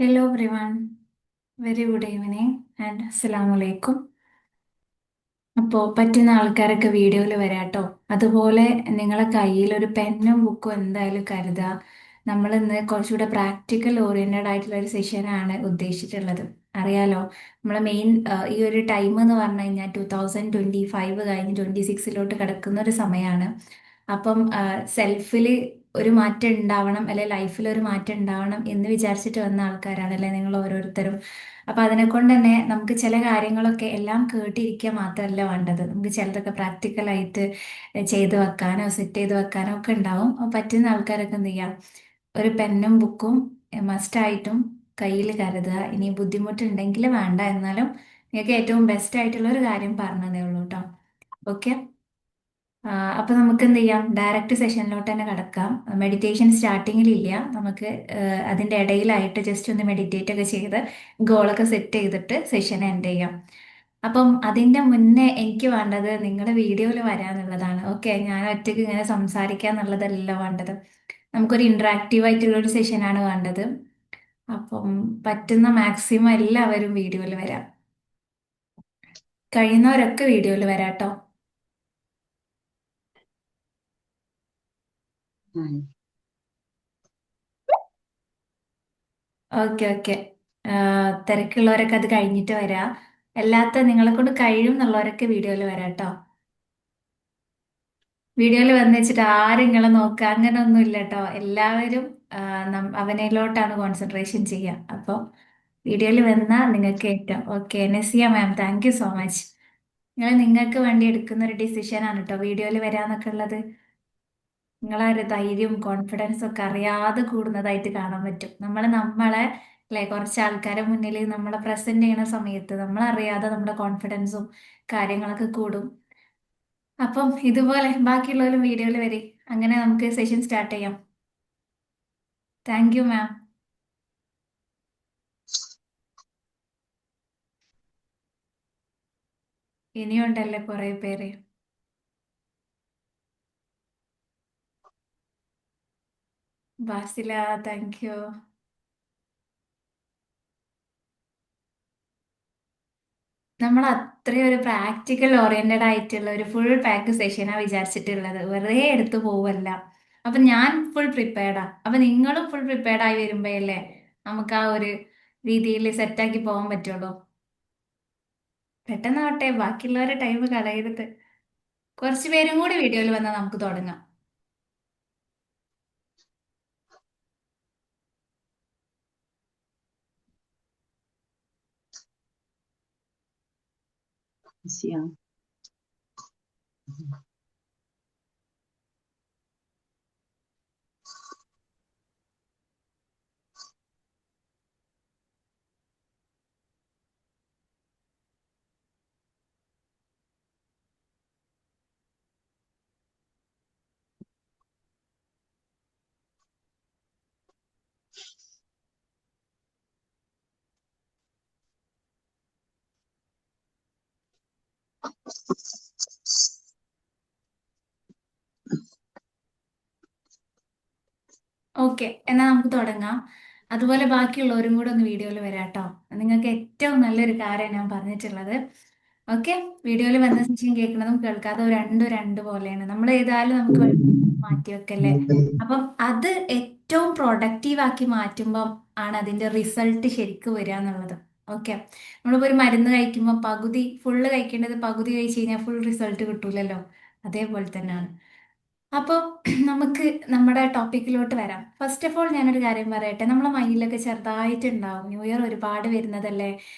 Hello everyone, very good evening and Assalamu alaikum. അപ്പോൾ പറ്റുന്ന ആൾക്കാരൊക്കെ വീഡിയോയിൽ വരാട്ടോ. അതുപോലെ നിങ്ങളെ കയ്യിൽ ഒരു പെന്നും ബുക്കും എന്തായാലും കരുതുക. നമ്മൾ ഇന്ന് കുറച്ചുകൂടെ പ്രാക്ടിക്കൽ ഓറിയന്റഡ് ആയിട്ടുള്ള ഒരു സെഷനാണ് ഉദ്ദേശിച്ചിട്ടുള്ളത്. അറിയാലോ, നമ്മളെ മെയിൻ ഈ ഒരു ടൈം എന്ന് പറഞ്ഞു കഴിഞ്ഞാൽ 2025 കഴിഞ്ഞ് 26 കിടക്കുന്ന ഒരു സമയമാണ്. അപ്പം സെൽഫിൽ ഒരു മാറ്റം ഉണ്ടാവണം, അല്ലെ ലൈഫിൽ ഒരു മാറ്റം ഉണ്ടാവണം എന്ന് വിചാരിച്ചിട്ട് വന്ന ആൾക്കാരാണ് അല്ലെ നിങ്ങൾ ഓരോരുത്തരും. അപ്പൊ അതിനെ കൊണ്ട് തന്നെ നമുക്ക് ചില കാര്യങ്ങളൊക്കെ എല്ലാം കേട്ടിരിക്കുക മാത്രമല്ല വേണ്ടത്. നമുക്ക് ചിലതൊക്കെ പ്രാക്ടിക്കലായിട്ട് ചെയ്ത് വെക്കാനോ സെറ്റ് ചെയ്ത് വെക്കാനോ ഒക്കെ ഉണ്ടാവും. അപ്പൊ പറ്റുന്ന ആൾക്കാരൊക്കെ എന്ത് ചെയ്യാം, ഒരു പെന്നും ബുക്കും മസ്റ്റായിട്ടും കയ്യിൽ കരുതുക. ഇനി ബുദ്ധിമുട്ടുണ്ടെങ്കിൽ വേണ്ട, എന്നാലും നിങ്ങൾക്ക് ഏറ്റവും ബെസ്റ്റ് ആയിട്ടുള്ള ഒരു കാര്യം പറഞ്ഞതേ ഉള്ളൂ കേട്ടോ. ഓക്കെ. അപ്പൊ നമുക്ക് എന്ത് ചെയ്യാം, ഡയറക്റ്റ് സെഷനിലോട്ട് തന്നെ കിടക്കാം. മെഡിറ്റേഷൻ സ്റ്റാർട്ടിങ്ങിൽ ഇല്ല, നമുക്ക് അതിന്റെ ഇടയിലായിട്ട് ജസ്റ്റ് ഒന്ന് മെഡിറ്റേറ്റ് ഒക്കെ ചെയ്ത് ഗോളൊക്കെ സെറ്റ് ചെയ്തിട്ട് സെഷൻ എൻഡ് ചെയ്യാം. അപ്പം അതിന്റെ മുന്നേ എനിക്ക് വേണ്ടത് നിങ്ങളുടെ വീഡിയോയിൽ വരാന്നുള്ളതാണ്. ഓക്കെ, ഞാൻ ഒറ്റയ്ക്ക് ഇങ്ങനെ സംസാരിക്കുക എന്നുള്ളതല്ല വേണ്ടത്. നമുക്കൊരു ഇന്ററാക്റ്റീവ് ആയിട്ടുള്ള ഒരു സെഷനാണ് വേണ്ടത്. അപ്പം പറ്റുന്ന മാക്സിമം എല്ലാവരും വീഡിയോയിൽ വരാം. കഴിയുന്നവരൊക്കെ വീഡിയോയിൽ വരാട്ടോ. Hi. Okay okay. തിരക്കുള്ളവരൊക്കെ അത് കഴിഞ്ഞിട്ട് വരാം. അല്ലാത്ത നിങ്ങളെ കൊണ്ട് കഴിയും എന്നുള്ളവരൊക്കെ വീഡിയോയിൽ വരാം കേട്ടോ. വീഡിയോയിൽ വന്ന് വെച്ചിട്ട് ആരും നിങ്ങളെ നോക്കുക അങ്ങനെ ഒന്നും ഇല്ല കേട്ടോ. എല്ലാവരും അവനിലോട്ടാണ് കോൺസെൻട്രേഷൻ ചെയ്യുക. അപ്പോൾ വീഡിയോയിൽ വന്നാൽ നിങ്ങൾക്ക് ഏറ്റവും okay. Nasiya ma'am, thank you so much. നിങ്ങൾക്ക് വേണ്ടി എടുക്കുന്ന ഒരു ഡിസിഷൻ ആണ് കേട്ടോ വീഡിയോയിൽ വരാന്നൊക്കെ ഉള്ളത്. നിങ്ങളെ ഒരു ധൈര്യവും കോൺഫിഡൻസും ഒക്കെ അറിയാതെ കൂടുന്നതായിട്ട് കാണാൻ പറ്റും. നമ്മളെ അല്ലെ, കുറച്ച് ആൾക്കാരെ മുന്നിൽ നമ്മളെ പ്രസന്റ് ചെയ്യുന്ന സമയത്ത് നമ്മൾ അറിയാതെ നമ്മുടെ കോൺഫിഡൻസും കാര്യങ്ങളൊക്കെ കൂടും. അപ്പം ഇതുപോലെ ബാക്കിയുള്ളവരും വീഡിയോയിൽ വരെ, അങ്ങനെ നമുക്ക് സെഷൻ സ്റ്റാർട്ട് ചെയ്യാം. Thank you ma'am. ഇനിയുണ്ടല്ലേ കുറെ പേര്. Basila, thank you. നമ്മൾ അത്രയും ഒരു പ്രാക്ടിക്കൽ ഓറിയന്റഡ് ആയിട്ടുള്ള ഒരു ഫുൾ പാക്ക് സെഷനാ വിചാരിച്ചിട്ടുള്ളത്, വെറുതെ എടുത്തു പോവല്ല. അപ്പൊ ഞാൻ ഫുൾ പ്രിപ്പയർഡാ. അപ്പൊ നിങ്ങളും ഫുൾ പ്രിപ്പയർഡ് ആയി വരുമ്പോഴല്ലേ നമുക്ക് ആ ഒരു രീതിയിൽ സെറ്റാക്കി പോകാൻ പറ്റുള്ളൂ. പെട്ടെന്നാവട്ടെ, ബാക്കിയുള്ളവരുടെ ടൈം കളയരുത്. കുറച്ച് പേരും കൂടി വീഡിയോയിൽ വന്നാൽ നമുക്ക് തുടങ്ങാം. Yeah. ഓക്കെ, എന്നാൽ നമുക്ക് തുടങ്ങാം. അതുപോലെ ബാക്കിയുള്ളവരും കൂടെ ഒന്ന് വീഡിയോയിൽ വരാം കേട്ടോ. നിങ്ങൾക്ക് ഏറ്റവും നല്ലൊരു കാര്യം ഞാൻ പറഞ്ഞിട്ടുള്ളത്. ഓക്കെ. വീഡിയോയിൽ വന്ന ശേഷം കേൾക്കുന്നതും കേൾക്കാതെ രണ്ടും രണ്ട് പോലെയാണ്. നമ്മൾ ഏതായാലും നമുക്ക് മാറ്റി വെക്കല്ലേ. അപ്പം അത് ഏറ്റവും പ്രൊഡക്റ്റീവ് ആക്കി മാറ്റുമ്പം ആണ് അതിന്റെ റിസൾട്ട് ശരിക്കും വരിക എന്നുള്ളത്. ഓക്കെ. നമ്മളിപ്പോൾ ഒരു മരുന്ന് കഴിക്കുമ്പോൾ പകുതി ഫുള്ള് കഴിക്കേണ്ടത് പകുതി കഴിച്ച് കഴിഞ്ഞാൽ ഫുൾ റിസൾട്ട് കിട്ടൂലല്ലോ. അതേപോലെ തന്നെയാണ്. അപ്പോൾ നമുക്ക് നമ്മുടെ ടോപ്പിക്കിലോട്ട് വരാം. ഫസ്റ്റ് ഓഫ് ഓൾ ഞാനൊരു കാര്യം പറയട്ടെ. നമ്മളെ മൈൻഡിലൊക്കെ ചെറുതായിട്ടുണ്ടാവും, ന്യൂ ഇയർ ഒരുപാട് വരുന്നതല്ലേ,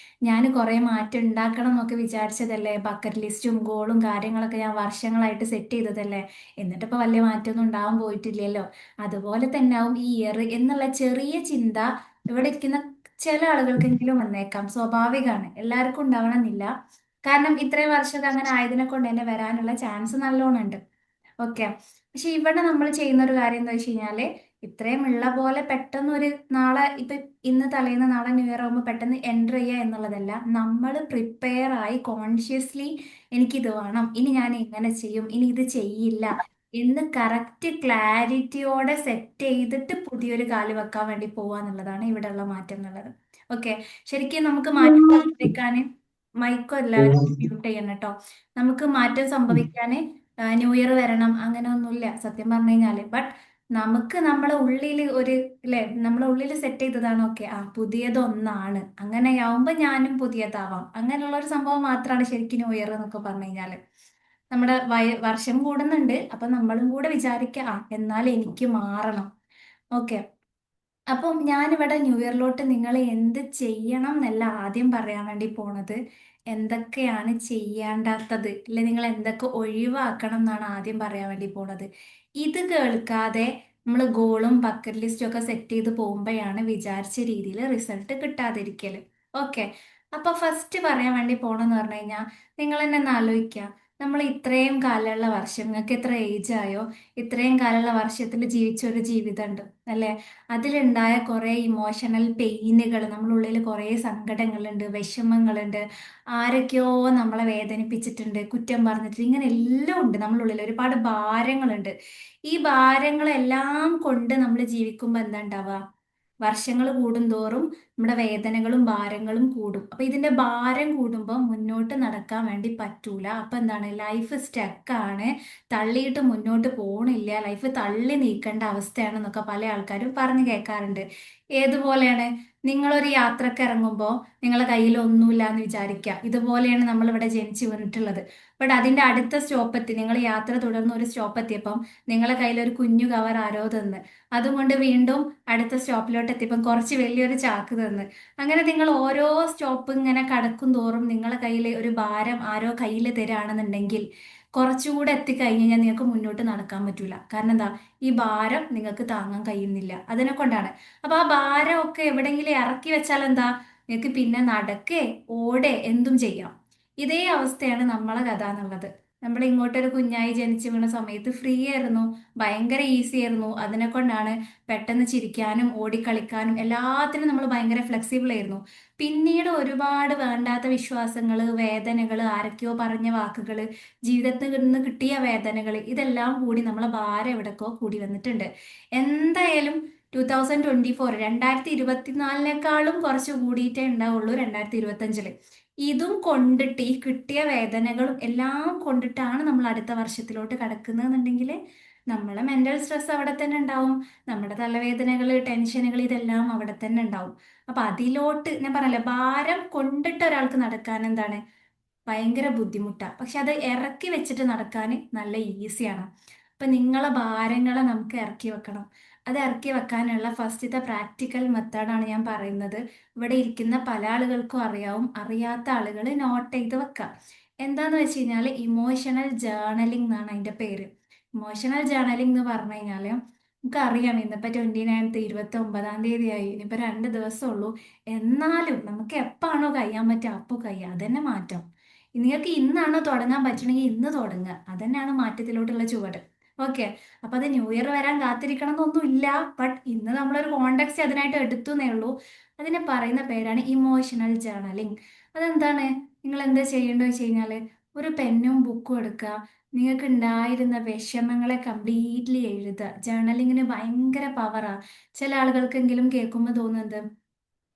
ഞാൻ കുറേ മാറ്റം ഉണ്ടാക്കണം എന്നൊക്കെ വിചാരിച്ചതല്ലേ, ബക്കറ്റ് ലിസ്റ്റും ഗോളും കാര്യങ്ങളൊക്കെ ഞാൻ വർഷങ്ങളായിട്ട് സെറ്റ് ചെയ്തതല്ലേ, എന്നിട്ടിപ്പോൾ വലിയ മാറ്റമൊന്നും ഉണ്ടാവാൻ പോയിട്ടില്ലല്ലോ. അതുപോലെ തന്നെ ആവും ഈ ഇയർ എന്നുള്ള ചെറിയ ചിന്ത ഇവിടെ ഇരിക്കുന്ന ചില ആളുകൾക്കെങ്കിലും വന്നേക്കാം. സ്വാഭാവികമാണ്, എല്ലാവർക്കും ഉണ്ടാവണമെന്നില്ല. കാരണം ഇത്രയും വർഷമൊക്കെ അങ്ങനെ ആയതിനെ കൊണ്ട് തന്നെ വരാനുള്ള ചാൻസ് നല്ലോണം ഉണ്ട്. ഓക്കെ. പക്ഷെ ഇവിടെ നമ്മൾ ചെയ്യുന്ന ഒരു കാര്യം എന്താ വെച്ച് കഴിഞ്ഞാല്, ഇത്രയും ഉള്ള പോലെ പെട്ടെന്ന് ഒരു നാളെ ഇപ്പൊ ഇന്ന് തലേന്ന് നാളെ ന്യൂ ഇയർ ആകുമ്പോൾ പെട്ടെന്ന് എൻ്റർ ചെയ്യുക എന്നുള്ളതല്ല. നമ്മൾ പ്രിപ്പയർ ആയി കോൺഷ്യസ്ലി എനിക്കിത് വേണം, ഇനി ഞാൻ ഇങ്ങനെ ചെയ്യും, ഇനി ഇത് ചെയ്യില്ല ഇന്ന് കറക്റ്റ് ക്ലാരിറ്റിയോടെ സെറ്റ് ചെയ്തിട്ട് പുതിയൊരു കാല് വെക്കാൻ വേണ്ടി പോവാന്നുള്ളതാണ് ഇവിടെയുള്ള മാറ്റം എന്നുള്ളത്. ഓക്കെ, ശരിക്കും നമുക്ക് മാറ്റം സംഭവിക്കാന് മൈക്കോ എല്ലാവരും മ്യൂട്ട് ചെയ്യണം കേട്ടോ. നമുക്ക് മാറ്റം സംഭവിക്കാന് ന്യൂ ഇയർ വരണം അങ്ങനെ ഒന്നുമില്ല സത്യം പറഞ്ഞു കഴിഞ്ഞാല്. ബട്ട് നമുക്ക് നമ്മളെ ഉള്ളിൽ ഒരു അല്ലെ, നമ്മളെ ഉള്ളിൽ സെറ്റ് ചെയ്തതാണ്. ഓക്കെ, ആ പുതിയതൊന്നാണ്, അങ്ങനെയാവുമ്പോ ഞാനും പുതിയതാവാം, അങ്ങനെയുള്ള ഒരു സംഭവം മാത്രമാണ് ശരിക്കും ന്യൂ ഇയർ എന്നൊക്കെ പറഞ്ഞു കഴിഞ്ഞാല്. നമ്മുടെ വർഷം കൂടുന്നുണ്ട്, അപ്പൊ നമ്മളും കൂടെ വിചാരിക്കുക ആ എന്നാൽ എനിക്ക് മാറണം. ഓക്കെ, അപ്പം ഞാനിവിടെ ന്യൂ ഇയറിലോട്ട് നിങ്ങൾ എന്ത് ചെയ്യണം എന്നല്ല ആദ്യം പറയാൻ വേണ്ടി പോണത്, എന്തൊക്കെയാണ് ചെയ്യേണ്ടാത്തത്, അല്ലെ നിങ്ങൾ എന്തൊക്കെ ഒഴിവാക്കണം എന്നാണ് ആദ്യം പറയാൻ വേണ്ടി പോണത്. ഇത് കേൾക്കാതെ നമ്മൾ ഗോളും ബക്കറ്റ് ലിസ്റ്റും ഒക്കെ സെറ്റ് ചെയ്ത് പോകുമ്പോഴാണ് വിചാരിച്ച രീതിയിൽ റിസൾട്ട് കിട്ടാതിരിക്കല്. ഓക്കെ, അപ്പൊ ഫസ്റ്റ് പറയാൻ വേണ്ടി പോണെന്ന് പറഞ്ഞു കഴിഞ്ഞാൽ നിങ്ങൾ തന്നെ ഒന്ന് ആലോചിക്കുക. നമ്മൾ ഇത്രയും കാലമുള്ള വർഷം, നിങ്ങൾക്ക് എത്ര ഏജ് ആയോ, ഇത്രയും കാലമുള്ള വർഷത്തിൽ ജീവിച്ച ഒരു ജീവിതം ഉണ്ട് അല്ലെ. അതിലുണ്ടായ കുറേ ഇമോഷണൽ പെയിനുകൾ, നമ്മളുള്ളിൽ കുറേ സങ്കടങ്ങളുണ്ട്, വിഷമങ്ങളുണ്ട്, ആരൊക്കെയോ നമ്മളെ വേദനിപ്പിച്ചിട്ടുണ്ട്, കുറ്റം പറഞ്ഞിട്ടുണ്ട്, ഇങ്ങനെ എല്ലാം ഉണ്ട് നമ്മളുള്ളിൽ. ഒരുപാട് ഭാരങ്ങളുണ്ട്. ഈ ഭാരങ്ങളെല്ലാം കൊണ്ട് നമ്മൾ ജീവിക്കുമ്പോൾ എന്താ ഉണ്ടാവുക? വർഷങ്ങൾ കൂടുന്തോറും നമ്മുടെ വേദനകളും ഭാരങ്ങളും കൂടും. അപ്പൊ ഇതിന്റെ ഭാരം കൂടുമ്പോൾ മുന്നോട്ട് നടക്കാൻ വേണ്ടി പറ്റൂല. അപ്പൊ എന്താണ്, ലൈഫ് സ്റ്റക്കാണ്, തള്ളിയിട്ട് മുന്നോട്ട് പോണില്ല, ലൈഫ് തള്ളി നീക്കേണ്ട അവസ്ഥയാണെന്നൊക്കെ പല ആൾക്കാരും പറഞ്ഞു കേൾക്കാറുണ്ട്. ഏതുപോലെയാണ്, നിങ്ങളൊരു യാത്രക്ക് ഇറങ്ങുമ്പോൾ നിങ്ങളെ കയ്യിൽ ഒന്നുമില്ല എന്ന് വിചാരിക്കുക. ഇതുപോലെയാണ് നമ്മൾ ഇവിടെ ജനിച്ചു വീണിട്ടുള്ളത്. ബട്ട് അതിന്റെ അടുത്ത സ്റ്റോപ്പ് എത്തി, നിങ്ങൾ യാത്ര തുടർന്ന് ഒരു സ്റ്റോപ്പ് എത്തിയപ്പം നിങ്ങളെ കയ്യിൽ ഒരു കുഞ്ഞു കവർ ആരോ തന്ന്, അതുകൊണ്ട് വീണ്ടും അടുത്ത സ്റ്റോപ്പിലോട്ട് എത്തിയപ്പം കുറച്ച് വലിയൊരു ചാക്ക് തന്ന്, അങ്ങനെ നിങ്ങൾ ഓരോ സ്റ്റോപ്പ് ഇങ്ങനെ കടക്കും തോറും നിങ്ങളെ കയ്യിൽ ഒരു ഭാരം ആരോ കയ്യിൽ തരാണെന്നുണ്ടെങ്കിൽ കുറച്ചുകൂടെ എത്തിക്കഴിഞ്ഞ് കഴിഞ്ഞാൽ നിങ്ങൾക്ക് മുന്നോട്ട് നടക്കാൻ പറ്റൂല. കാരണം എന്താ, ഈ ഭാരം നിങ്ങൾക്ക് താങ്ങാൻ കഴിയുന്നില്ല, അതിനെ കൊണ്ടാണ്. അപ്പൊ ആ ഭാരം ഒക്കെ എവിടെയെങ്കിലും ഇറക്കി വെച്ചാൽ എന്താ, നിങ്ങൾക്ക് പിന്നെ നടക്കേ ഓടേ എന്തും ചെയ്യാം. ഇതേ അവസ്ഥയാണ് നമ്മളെ കഥ എന്നുള്ളത്. നമ്മൾ ഇങ്ങോട്ടൊരു കുഞ്ഞായി ജനിച്ചു വീണ സമയത്ത് ഫ്രീ ആയിരുന്നു, ഭയങ്കര ഈസി ആയിരുന്നു. അതിനെ കൊണ്ടാണ് പെട്ടെന്ന് ചിരിക്കാനും ഓടിക്കളിക്കാനും എല്ലാത്തിനും നമ്മൾ ഭയങ്കര ഫ്ലെക്സിബിൾ ആയിരുന്നു. പിന്നീട് ഒരുപാട് വേണ്ടാത്ത വിശ്വാസങ്ങൾ, വേദനകൾ, ആരൊക്കെയോ പറഞ്ഞ വാക്കുകൾ, ജീവിതത്തിൽ നിന്ന് കിട്ടിയ വേദനകൾ, ഇതെല്ലാം കൂടി നമ്മളെ ഭാരം എവിടേക്കോ കൂടി വന്നിട്ടുണ്ട്. എന്തായാലും 2024, 2024 കുറച്ച് കൂടിയിട്ടേ ഉണ്ടാവുള്ളൂ 2025. ഇതും കൊണ്ടിട്ട്, ഈ കിട്ടിയ വേദനകളും എല്ലാം കൊണ്ടിട്ടാണ് നമ്മൾ അടുത്ത വർഷത്തിലോട്ട് കടക്കുന്നതെന്നുണ്ടെങ്കിൽ നമ്മളെ മെന്റൽ സ്ട്രെസ് അവിടെ തന്നെ ഉണ്ടാവും, നമ്മുടെ തലവേദനകൾ, ടെൻഷനുകൾ, ഇതെല്ലാം അവിടെ തന്നെ ഉണ്ടാവും. അപ്പൊ അതിലോട്ട് ഞാൻ പറഞ്ഞല്ലേ, ഭാരം കൊണ്ടിട്ട് ഒരാൾക്ക് നടക്കാൻ എന്താണ് ഭയങ്കര ബുദ്ധിമുട്ടാണ്, പക്ഷെ അത് ഇറക്കി വെച്ചിട്ട് നടക്കാൻ നല്ല ഈസിയാണ്. അപ്പൊ നിങ്ങളെ ഭാരങ്ങളെ നമുക്ക് ഇറക്കി വെക്കണം. അത് ഇറക്കി വെക്കാനുള്ള ഫസ്റ്റത്തെ പ്രാക്ടിക്കൽ മെത്തേഡാണ് ഞാൻ പറയുന്നത്. ഇവിടെ ഇരിക്കുന്ന പല ആളുകൾക്കും അറിയാവും, അറിയാത്ത ആളുകൾ നോട്ട് ചെയ്ത് വെക്കാം. എന്താന്ന് വെച്ച് കഴിഞ്ഞാൽ ഇമോഷണൽ ജേർണലിംഗ് എന്നാണ് അതിന്റെ പേര്. ഇമോഷണൽ ജേർണലിംഗ് എന്ന് പറഞ്ഞു കഴിഞ്ഞാൽ നമുക്കറിയാം ഇന്നിപ്പോ 29th, 29ാം തീയതി ആയി, ഇനിയിപ്പോ 2 ദിവസം ഉള്ളൂ. എന്നാലും നമുക്ക് എപ്പാണോ കഴിയാൻ പറ്റുക അപ്പോൾ കഴിയാം, അതന്നെ മാറ്റം. നിങ്ങൾക്ക് ഇന്നാണോ തുടങ്ങാൻ പറ്റണമെങ്കിൽ ഇന്ന് തുടങ്ങുക, അതന്നെയാണ് മാറ്റത്തിലോട്ടുള്ള ചുവട്. ഓക്കെ, അപ്പൊ അത് ന്യൂ ഇയർ വരാൻ കാത്തിരിക്കണം എന്നൊന്നും ഇല്ല. ബട്ട് ഇന്ന് നമ്മളൊരു കോണ്ടെക്സ്റ്റ് അതിനായിട്ട് എടുത്തു എന്നേ ഉള്ളൂ. അതിനെ പറയുന്ന പേരാണ് ഇമോഷണൽ ജേർണലിംഗ്. അതെന്താണ്, നിങ്ങൾ എന്താ ചെയ്യേണ്ടത് വെച്ച് കഴിഞ്ഞാല് ഒരു പെന്നും ബുക്കും എടുക്കുക, നിങ്ങൾക്ക് ഉണ്ടായിരുന്ന വിഷമങ്ങളെ കംപ്ലീറ്റ്ലി എഴുതുക. ജേർണലിങ്ങിന് ഭയങ്കര പവറാ. ചില ആളുകൾക്കെങ്കിലും കേൾക്കുമ്പോൾ തോന്നുന്നത്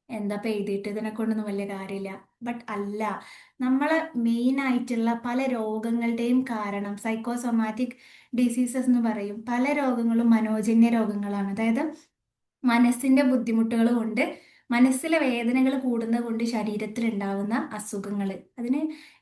എന്താ ഇപ്പൊ എഴുതിയിട്ട്, ഇതിനെ കൊണ്ടൊന്നും വലിയ കാര്യമില്ല. ബട്ട് അല്ല, നമ്മളെ മെയിൻ ആയിട്ടുള്ള പല രോഗങ്ങളുടെയും കാരണം സൈക്കോസൊമാറ്റിക് ഡിസീസസ് എന്ന് പറയും. പല രോഗങ്ങളും മനോജന്യ രോഗങ്ങളാണ്. അതായത് മനസ്സിന്റെ ബുദ്ധിമുട്ടുകൾ കൊണ്ട്, മനസ്സിലെ വേദനകൾ കൂടുന്നത് കൊണ്ട് ശരീരത്തിൽ ഉണ്ടാവുന്ന അസുഖങ്ങൾ. അതിന്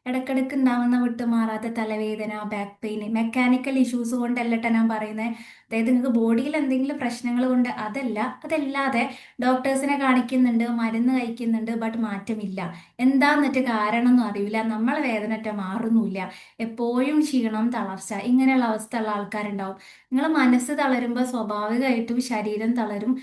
ഇടക്കിടക്ക് ഉണ്ടാവുന്ന വിട്ടുമാറാത്ത തലവേദന, ബാക്ക് പെയിൻ, മെക്കാനിക്കൽ ഇഷ്യൂസ് കൊണ്ടല്ലട്ടെ ഞാൻ പറയുന്നത്. അതായത് നിങ്ങൾക്ക് ബോഡിയിൽ എന്തെങ്കിലും പ്രശ്നങ്ങൾ കൊണ്ട് അതല്ല, അതല്ലാതെ ഡോക്ടേഴ്സിനെ കാണിക്കുന്നുണ്ട്, മരുന്ന് കഴിക്കുന്നുണ്ട്, ബട്ട് മാറ്റമില്ല. എന്താന്നിട്ട് കാരണമൊന്നും അറിയില്ല, നമ്മളെ വേദനറ്റ മാറുന്നില്ല, എപ്പോഴും ക്ഷീണം, തളർച്ച, ഇങ്ങനെയുള്ള അവസ്ഥ ഉള്ള ആൾക്കാരുണ്ടാവും. നിങ്ങൾ മനസ്സ് തളരുമ്പോൾ സ്വാഭാവികമായിട്ടും ശരീരം തളരും.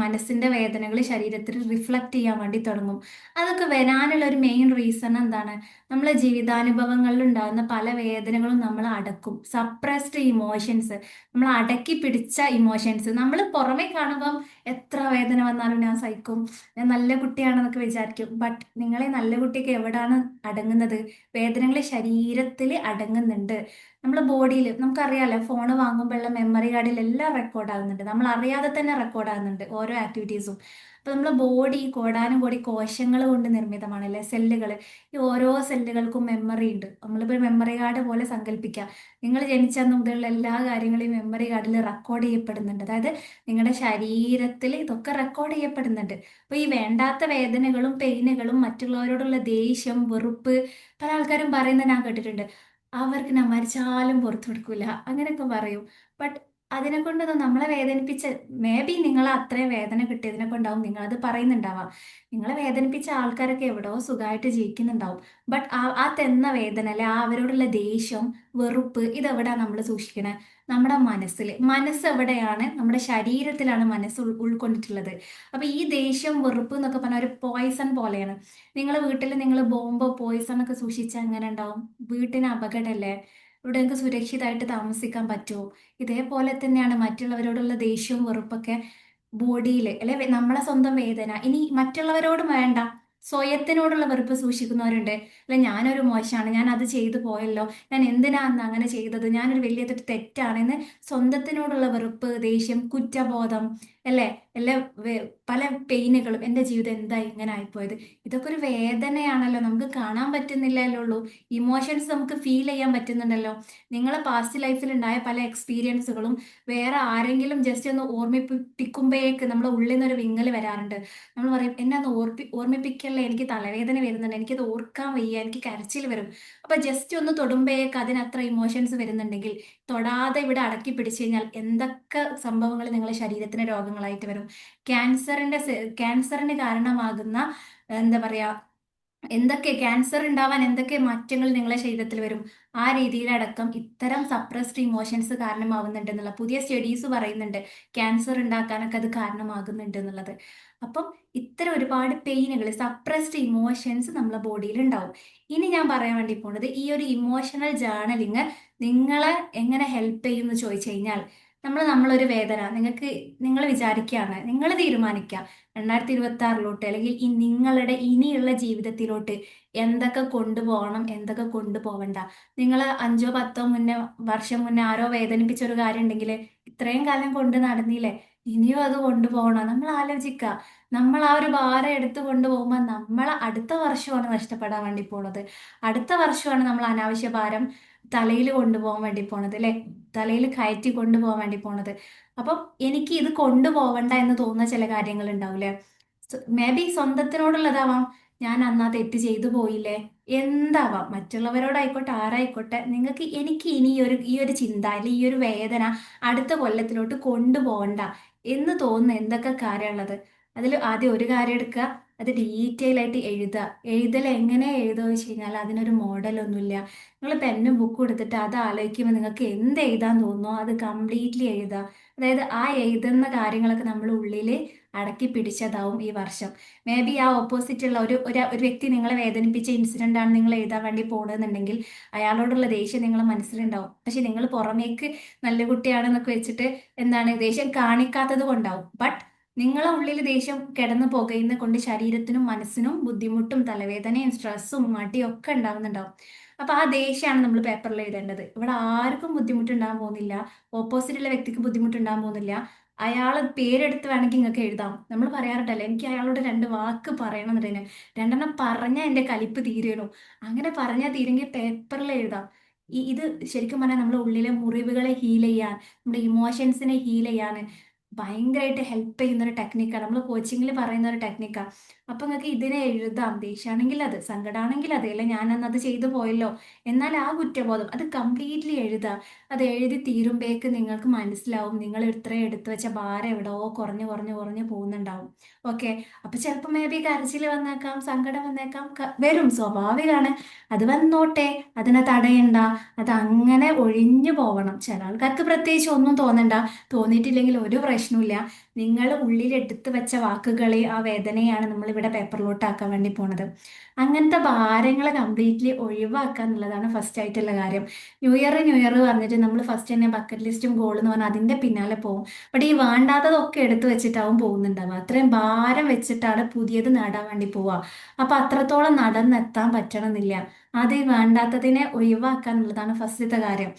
മനസ്സിന്റെ വേദനകൾ ശരീരത്തിൽ റിഫ്ലക്റ്റ് ചെയ്യാൻ വേണ്ടി തുടങ്ങും. അതൊക്കെ വരാനുള്ള ഒരു മെയിൻ റീസൺ എന്താണ്, നമ്മളെ ജീവിതാനുഭവങ്ങളിൽ ഉണ്ടാകുന്ന പല വേദനകളും നമ്മൾ അടക്കും. സപ്രസ്ഡ് ഇമോഷൻസ്, നമ്മൾ അടക്കി പിടിച്ച ഇമോഷൻസ് നമ്മൾ പുറമെ കാണുമ്പം എത്ര വേദന വന്നാലും ഞാൻ സഹിക്കും, ഞാൻ നല്ല കുട്ടിയാണെന്നൊക്കെ വിചാരിക്കും. ബട്ട് നിങ്ങളെ നല്ല കുട്ടിയൊക്കെ എവിടാണ് അടങ്ങുന്നത്? വേദനകൾ ശരീരത്തിൽ അടങ്ങുന്നുണ്ട്. നമ്മുടെ ബോഡിയിൽ നമുക്കറിയാലോ, ഫോൺ വാങ്ങുമ്പോഴുള്ള മെമ്മറി കാർഡിൽ എല്ലാം റെക്കോർഡ് ആകുന്നുണ്ട്, നമ്മൾ അറിയാതെ തന്നെ റെക്കോർഡ് ആകുന്നുണ്ട് ഓരോ ആക്ടിവിറ്റീസും. അപ്പൊ നമ്മുടെ ബോഡി കോടാനും കോടി കോശങ്ങൾ കൊണ്ട് നിർമ്മിതമാണല്ലേ, സെല്ലുകൾ. ഈ ഓരോ സെല്ലുകൾക്കും മെമ്മറി ഉണ്ട്. നമ്മളിപ്പോൾ മെമ്മറി കാർഡ് പോലെ സങ്കല്പിക്കാം. നിങ്ങൾ ജനിച്ചന്ന് മുതലുള്ള എല്ലാ കാര്യങ്ങളും മെമ്മറി കാർഡിൽ റെക്കോർഡ് ചെയ്യപ്പെടുന്നുണ്ട്. അതായത് നിങ്ങളുടെ ശരീരത്തിൽ ഇതൊക്കെ റെക്കോർഡ് ചെയ്യപ്പെടുന്നുണ്ട്. അപ്പൊ ഈ വേണ്ടാത്ത വേദനകളും പെയിനുകളും മറ്റുള്ളവരോടുള്ള ദേഷ്യം, വെറുപ്പ്, പല ആൾക്കാരും പറയുന്നത് ഞാൻ കേട്ടിട്ടുണ്ട്. അവർക്ക് ഞാൻ മരിച്ചാലും പുറത്തു കൊടുക്കൂല, അങ്ങനെയൊക്കെ പറയും. ബട്ട് അതിനെ കൊണ്ടൊന്നും നമ്മളെ വേദനിപ്പിച്ച, മേ ബി നിങ്ങൾ അത്രയും വേദന കിട്ടിയതിനെ കൊണ്ടാവും നിങ്ങളത് പറയുന്നുണ്ടാവാം. നിങ്ങളെ വേദനിപ്പിച്ച ആൾക്കാരൊക്കെ എവിടെയോ സുഖമായിട്ട് ജീവിക്കുന്നുണ്ടാവും. ബട്ട് ആ തെന്ന വേദന അല്ലെ, ആ അവരോടുള്ള ദേഷ്യം, വെറുപ്പ്, ഇതെവിടാ നമ്മൾ സൂക്ഷിക്കണേ? നമ്മുടെ മനസ്സിൽ. മനസ്സ് എവിടെയാണ്? നമ്മുടെ ശരീരത്തിലാണ് മനസ്സ് ഉൾക്കൊണ്ടിട്ടുള്ളത്. അപ്പൊ ഈ ദേഷ്യം, വെറുപ്പ് എന്നൊക്കെ പറഞ്ഞാൽ ഒരു പോയിസൺ പോലെയാണ്. നിങ്ങൾ വീട്ടിൽ നിങ്ങൾ ബോംബോ പോയിസൺ ഒക്കെ സൂക്ഷിച്ചാൽ എങ്ങനെ ഉണ്ടാവും? വീട്ടിന് അപകടമല്ലേ? ഇവിടെ നിങ്ങൾക്ക് സുരക്ഷിതമായിട്ട് താമസിക്കാൻ പറ്റുമോ? ഇതേപോലെ തന്നെയാണ് മറ്റുള്ളവരോടുള്ള ദേഷ്യവും വെറുപ്പൊക്കെ ബോഡിയിൽ അല്ലെ, നമ്മളെ സ്വന്തം വേദന. ഇനി മറ്റുള്ളവരോടും വേണ്ട, സ്വയത്തിനോടുള്ള വെറുപ്പ് സൂക്ഷിക്കുന്നവരുണ്ട്. അല്ലെ, ഞാനൊരു മോശമാണ്, ഞാൻ അത് ചെയ്തു പോയല്ലോ, ഞാൻ എന്തിനാ അന്ന് അങ്ങനെ ചെയ്തത്, ഞാനൊരു വലിയ തെറ്റാണെന്ന് സ്വന്തത്തിനോടുള്ള വെറുപ്പ്, ദേഷ്യം, കുറ്റബോധം, അല്ലേ, അല്ലെ, പല പെയിനുകളും, എൻ്റെ ജീവിതം എന്താ ഇങ്ങനെ ആയിപ്പോയത്. ഇതൊക്കെ ഒരു വേദനയാണല്ലോ, നമുക്ക് കാണാൻ പറ്റുന്നില്ലല്ലോ ഉള്ളൂ. ഇമോഷൻസ് നമുക്ക് ഫീൽ ചെയ്യാൻ പറ്റുന്നുണ്ടല്ലോ. നിങ്ങളെ പാസ്റ്റ് ലൈഫിൽ ഉണ്ടായ പല എക്സ്പീരിയൻസുകളും വേറെ ആരെങ്കിലും ജസ്റ്റ് ഒന്ന് ഓർമ്മിപ്പിക്കുമ്പോഴേക്ക് നമ്മുടെ ഉള്ളിൽ നിന്നൊരു വിങ്ങൽ വരാറുണ്ട്. നമ്മൾ പറയും, എന്നെ ഒന്ന് ഓർമ്മിപ്പിക്കല്ലേ, എനിക്ക് തലവേദന വരുന്നുണ്ട്, എനിക്കത് ഓർക്കാൻ വയ്യ, എനിക്ക് കരച്ചിൽ വരും. അപ്പൊ ജസ്റ്റ് ഒന്ന് തൊടുമ്പോഴേക്ക് അതിനത്ര ഇമോഷൻസ് വരുന്നുണ്ടെങ്കിൽ, തൊടാതെ ഇവിടെ അടക്കി പിടിച്ചു കഴിഞ്ഞാൽ എന്തൊക്കെ സംഭവങ്ങൾ നിങ്ങളുടെ ശരീരത്തിന് രോഗങ്ങളായിട്ട് വരും. ക്യാൻസറിന് കാരണമാകുന്ന, എന്താ പറയാ, എന്തൊക്കെ ക്യാൻസർ ഉണ്ടാവാൻ എന്തൊക്കെ മാറ്റങ്ങൾ നിങ്ങളെ ശരീരത്തിൽ വരും, ആ രീതിയിലടക്കം ഇത്തരം സപ്രസ്ഡ് ഇമോഷൻസ് കാരണമാവുന്നുണ്ട് എന്നുള്ള പുതിയ സ്റ്റഡീസ് പറയുന്നുണ്ട്. ക്യാൻസർ ഉണ്ടാക്കാനൊക്കെ അത് കാരണമാകുന്നുണ്ട് എന്നുള്ളത്. അപ്പം ഇത്തരം ഒരുപാട് പെയിനുകൾ, സപ്രസ്ഡ് ഇമോഷൻസ് നമ്മളെ ബോഡിയിൽ ഉണ്ടാവും. ഇനി ഞാൻ പറയാൻ വേണ്ടി പോണത്, ഈ ഒരു ഇമോഷണൽ ജേർണലിങ് നിങ്ങളെ എങ്ങനെ ഹെൽപ്പ് ചെയ്യും എന്ന് ചോദിച്ചു കഴിഞ്ഞാൽ, നമ്മളൊരു വേദന നിങ്ങൾക്ക്, നിങ്ങൾ വിചാരിക്കുകയാണ്, നിങ്ങൾ തീരുമാനിക്കുക 2026 അല്ലെങ്കിൽ നിങ്ങളുടെ ഇനിയുള്ള ജീവിതത്തിലോട്ട് എന്തൊക്കെ കൊണ്ടുപോകണം, എന്തൊക്കെ കൊണ്ടുപോകണ്ട. നിങ്ങൾ 5 10 വർഷം മുന്നേ ആരോ വേദനിപ്പിച്ച ഒരു കാര്യം ഉണ്ടെങ്കിൽ, ഇത്രയും കാലം കൊണ്ട് നടന്നില്ലേ, ഇനിയും അത് കൊണ്ടുപോകണം. നമ്മൾ ആലോചിക്കുക, നമ്മൾ ആ ഒരു ഭാരം എടുത്തു കൊണ്ടുപോകുമ്പോൾ നമ്മൾ അടുത്ത വർഷമാണ് നഷ്ടപ്പെടാൻ വേണ്ടി പോണത്. അടുത്ത വർഷമാണ് നമ്മൾ അനാവശ്യ ഭാരം തലയിൽ കൊണ്ടുപോകാൻ വേണ്ടി പോണത്, അല്ലെ, തലയിൽ കയറ്റി കൊണ്ടുപോകാൻ വേണ്ടി പോണത്. അപ്പം എനിക്ക് ഇത് കൊണ്ടുപോകണ്ട എന്ന് തോന്നുന്ന ചില കാര്യങ്ങൾ ഉണ്ടാവില്ലേ? മേ ബി സ്വന്തത്തിനോടുള്ളതാവാം, ഞാൻ അന്നാ തെറ്റ് ചെയ്തു പോയില്ലേ, എന്താവാം, മറ്റുള്ളവരോടായിക്കോട്ടെ, ആരായിക്കോട്ടെ, നിങ്ങൾക്ക് എനിക്ക് ഇനി ഈ ഒരു ചിന്ത അല്ലെങ്കിൽ ഈ ഒരു വേദന അടുത്ത കൊല്ലത്തിലോട്ട് കൊണ്ടുപോകണ്ട എന്ന് തോന്നുന്ന എന്തൊക്കെ കാര്യമുള്ളത്? അതിൽ ആദ്യം ഒരു കാര്യം എടുക്കുക, അത് ഡീറ്റെയിൽ ആയിട്ട് എഴുതുക. എഴുതൽ എഴുതുക വെച്ച് കഴിഞ്ഞാൽ അതിനൊരു മോഡലൊന്നുമില്ല. നിങ്ങൾ പെന്നും ബുക്കും എടുത്തിട്ട് അത് ആലോചിക്കുമ്പോൾ നിങ്ങൾക്ക് എന്ത് എഴുതാൻ തോന്നുന്നോ അത് കംപ്ലീറ്റ്ലി എഴുതുക. അതായത് ആ എഴുതുന്ന കാര്യങ്ങളൊക്കെ നമ്മൾ ഉള്ളിൽ അടക്കി പിടിച്ചതാവും ഈ വർഷം. മേ ബി ആ ഓപ്പോസിറ്റ് ഉള്ള ഒരു വ്യക്തി നിങ്ങളെ വേദനിപ്പിച്ച ഇൻസിഡന്റ് ആണ് നിങ്ങൾ എഴുതാൻ വേണ്ടി പോകണമെന്നുണ്ടെങ്കിൽ, അയാളോടുള്ള ദേഷ്യം നിങ്ങളെ മനസ്സിലുണ്ടാവും. പക്ഷെ നിങ്ങൾ പുറമേക്ക് നല്ല കുട്ടിയാണെന്നൊക്കെ വെച്ചിട്ട് എന്താണ് ദേഷ്യം കാണിക്കാത്തത് കൊണ്ടാവും. ബട്ട് നിങ്ങളെ ഉള്ളിൽ ദേഷ്യം കിടന്നു പോകുന്ന കൊണ്ട് ശരീരത്തിനും മനസ്സിനും ബുദ്ധിമുട്ടും തലവേദനയും സ്ട്രെസ്സും മടിയും ഒക്കെ ഉണ്ടാവുന്നുണ്ടാവും. അപ്പൊ ആ ദേഷ്യമാണ് നമ്മൾ പേപ്പറിൽ എഴുതേണ്ടത്. ഇവിടെ ആർക്കും ബുദ്ധിമുട്ടുണ്ടാകാൻ പോകുന്നില്ല, ഓപ്പോസിറ്റുള്ള വ്യക്തിക്ക് ബുദ്ധിമുട്ടുണ്ടാകാൻ പോകുന്നില്ല. അയാളെ പേരെടുത്ത് വേണമെങ്കിൽ നിങ്ങൾക്ക് എഴുതാം. നമ്മൾ പറയാറുണ്ടല്ലോ, എനിക്ക് അയാളോട് 2 വാക്ക് പറയണം എന്നുണ്ടെങ്കിൽ 2എണ്ണം പറഞ്ഞാൽ എൻ്റെ കലിപ്പ് തീരുന്നു, അങ്ങനെ പറഞ്ഞാൽ തീരെങ്കിൽ പേപ്പറിൽ എഴുതാം. ഇത് ശരിക്കും പറഞ്ഞാൽ നമ്മുടെ ഉള്ളിലെ മുറിവുകളെ ഹീൽ ചെയ്യാൻ, നമ്മുടെ ഇമോഷൻസിനെ ഹീൽ ചെയ്യാൻ ഭയങ്കരമായിട്ട് ഹെൽപ്പ് ചെയ്യുന്ന ഒരു ടെക്നിക്കാണ്. നമ്മൾ കോച്ചിങ്ങിൽ പറയുന്ന ഒരു ടെക്നിക്കാണ്. അപ്പൊ നിങ്ങൾക്ക് ഇതിനെ എഴുതാം. ദേഷ്യമാണെങ്കിൽ അത്, സങ്കടമാണെങ്കിൽ അത്, അല്ലെ ഞാൻ അന്ന് അത് ചെയ്തു പോയല്ലോ, എന്നാൽ ആ കുറ്റബോധം അത് കംപ്ലീറ്റ്ലി എഴുതുക. അത് എഴുതി തീരുമ്പോഴേക്ക് നിങ്ങൾക്ക് മനസ്സിലാവും നിങ്ങൾ ഇത്രയും എടുത്തു വെച്ച ഭാരം എവിടെയോ കുറഞ്ഞു കുറഞ്ഞു കുറഞ്ഞു പോകുന്നുണ്ടാവും. ഓക്കെ, അപ്പൊ ചിലപ്പോൾ മേ ബി കരച്ചിൽ വന്നേക്കാം, സങ്കടം വന്നേക്കാം, വരും, സ്വാഭാവികമാണ്. അത് വന്നോട്ടെ, അതിനെ തടയണ്ട, അത് അങ്ങനെ ഒഴിഞ്ഞു പോവണം. ചില ആൾക്കാർക്ക് പ്രത്യേകിച്ച് ഒന്നും തോന്നണ്ട, തോന്നിയിട്ടില്ലെങ്കിൽ ഒരു പ്രശ്നമില്ല. നിങ്ങൾ ഉള്ളിൽ എടുത്തു വെച്ച വാക്കുകളെ, ആ വേദനയാണ് നമ്മൾ ഇവിടെ പേപ്പറിലോട്ടാക്കാൻ വേണ്ടി പോണത്. അങ്ങനത്തെ ഭാരങ്ങൾ കംപ്ലീറ്റ്ലി ഒഴിവാക്കുക എന്നുള്ളതാണ് ഫസ്റ്റ് ആയിട്ടുള്ള കാര്യം. ന്യൂ ഇയർ പറഞ്ഞിട്ട് നമ്മൾ ഫസ്റ്റ് തന്നെ ബക്കറ്റ് ലിസ്റ്റും ഗോൾ എന്ന് പറഞ്ഞാൽ അതിന്റെ പിന്നാലെ പോകും. ബട്ട് ഈ വേണ്ടാത്തതൊക്കെ എടുത്തു വെച്ചിട്ടാവും പോകുന്നുണ്ടാവുക. അത്രയും ഭാരം വെച്ചിട്ടാണ് പുതിയത് നേടാൻ വേണ്ടി പോവുക. അപ്പൊ അത്രത്തോളം നടന്നെത്താൻ പറ്റണമെന്നില്ല. അത് ഈ വേണ്ടാത്തതിനെ ഒഴിവാക്കുക എന്നുള്ളതാണ് ഫസ്റ്റത്തെ കാര്യം.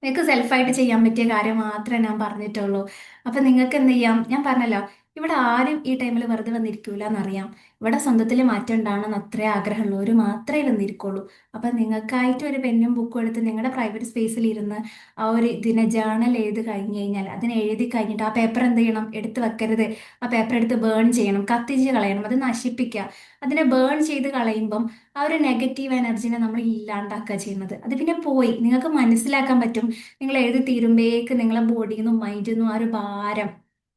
നിങ്ങൾക്ക് സെൽഫായിട്ട് ചെയ്യാൻ പറ്റിയ കാര്യം മാത്രമേ ഞാൻ പറഞ്ഞിട്ടുള്ളൂ. അപ്പൊ നിങ്ങൾക്ക് എന്ത് ചെയ്യാം, ഞാൻ പറഞ്ഞല്ലോ, ഇവിടെ ആരും ഈ ടൈമിൽ വെറുതെ വന്നിരിക്കൂല എന്നറിയാം. ഇവിടെ സ്വന്തത്തിൽ മാറ്റം ഉണ്ടാവണമെന്ന് അത്രേ ആഗ്രഹമുള്ളവർ മാത്രമേ വന്നിരിക്കുള്ളൂ. അപ്പൊ നിങ്ങൾക്കായിട്ട് ഒരു പെന്നും ബുക്കും എടുത്ത് നിങ്ങളുടെ പ്രൈവറ്റ് സ്പേസിൽ ഇരുന്ന് ആ ഒരു ഇതിനെ ജേണൽ എഴുതി കഴിഞ്ഞു കഴിഞ്ഞാൽ, അതിനെ എഴുതി കഴിഞ്ഞിട്ട് ആ പേപ്പർ എന്ത് ചെയ്യണം, എടുത്ത് വെക്കരുത്. ആ പേപ്പർ എടുത്ത് ബേൺ ചെയ്യണം, കത്തിച്ച് കളയണം, അത് നശിപ്പിക്കുക. അതിനെ ബേൺ ചെയ്ത് കളയുമ്പം ആ ഒരു നെഗറ്റീവ് എനർജിനെ നമ്മൾ ഇല്ലാണ്ടാക്കുക ചെയ്യുന്നത്. അത് പിന്നെ പോയി നിങ്ങൾക്ക് മനസ്സിലാക്കാൻ പറ്റും. നിങ്ങൾ എഴുതി തീരുമ്പോഴേക്ക് നിങ്ങളെ ബോഡിയിൽ നിന്നും മൈൻഡിൽ നിന്നും ആ ഒരു ഭാരം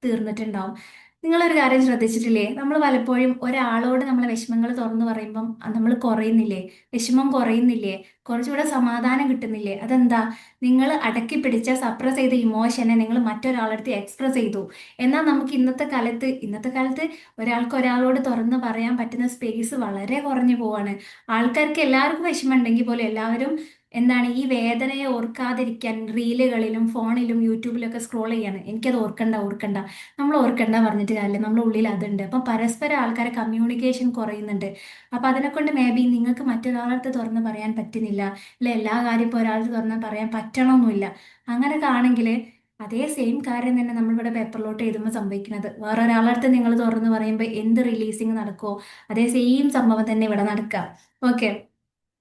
തീർന്നിട്ടുണ്ടാവും. നിങ്ങളൊരു കാര്യം ശ്രദ്ധിച്ചിട്ടില്ലേ, നമ്മൾ പലപ്പോഴും ഒരാളോട് നമ്മളെ വിഷമങ്ങൾ തുറന്നു പറയുമ്പം നമ്മൾ കുറയുന്നില്ലേ, വിഷമം കുറയുന്നില്ലേ, കുറച്ചുകൂടെ സമാധാനം കിട്ടുന്നില്ലേ? അതെന്താ? നിങ്ങൾ അടക്കി പിടിച്ച സപ്രസ് ചെയ്ത ഇമോഷനെ നിങ്ങൾ മറ്റൊരാളടുത്ത് എക്സ്പ്രസ് ചെയ്തു. എന്നാൽ നമുക്ക് ഇന്നത്തെ കാലത്ത് ഒരാൾക്ക് ഒരാളോട് തുറന്ന് പറയാൻ പറ്റുന്ന സ്പേസ് വളരെ കുറഞ്ഞു പോവാണ്. ആൾക്കാർക്ക് എല്ലാവർക്കും വിഷമം ഉണ്ടെങ്കിൽ പോലും എല്ലാവരും എന്താണ് ഈ വേദനയെ ഓർക്കാതിരിക്കാൻ റീലുകളിലും ഫോണിലും യൂട്യൂബിലൊക്കെ സ്ക്രോൾ ചെയ്യാണ്. എനിക്കത് ഓർക്കണ്ട. നമ്മൾ ഓർക്കണ്ട പറഞ്ഞിട്ട് കാര്യമില്ല, നമ്മുടെ ഉള്ളിൽ അതുണ്ട്. അപ്പം പരസ്പരം ആൾക്കാരെ കമ്മ്യൂണിക്കേഷൻ കുറയുന്നുണ്ട്. അപ്പൊ അതിനെ കൊണ്ട് മേ ബി നിങ്ങൾക്ക് മറ്റൊരാളടുത്ത് തുറന്ന് പറയാൻ പറ്റുന്നില്ല, അല്ലെ എല്ലാ കാര്യം ഇപ്പോൾ ഒരാൾക്ക് തുറന്ന് പറയാൻ പറ്റണമെന്നില്ല. അങ്ങനെയൊക്കെ ആണെങ്കിൽ അതേ സെയിം കാര്യം തന്നെ നമ്മളിവിടെ പേപ്പറിലോട്ട് എഴുതുമ്പോൾ സംഭവിക്കുന്നത്. വേറൊരാളടുത്ത് നിങ്ങൾ തുറന്ന് പറയുമ്പോൾ എന്ത് റിലീസിങ് നടക്കുമോ അതേ സെയിം സംഭവം തന്നെ ഇവിടെ നടക്കുക. ഓക്കെ.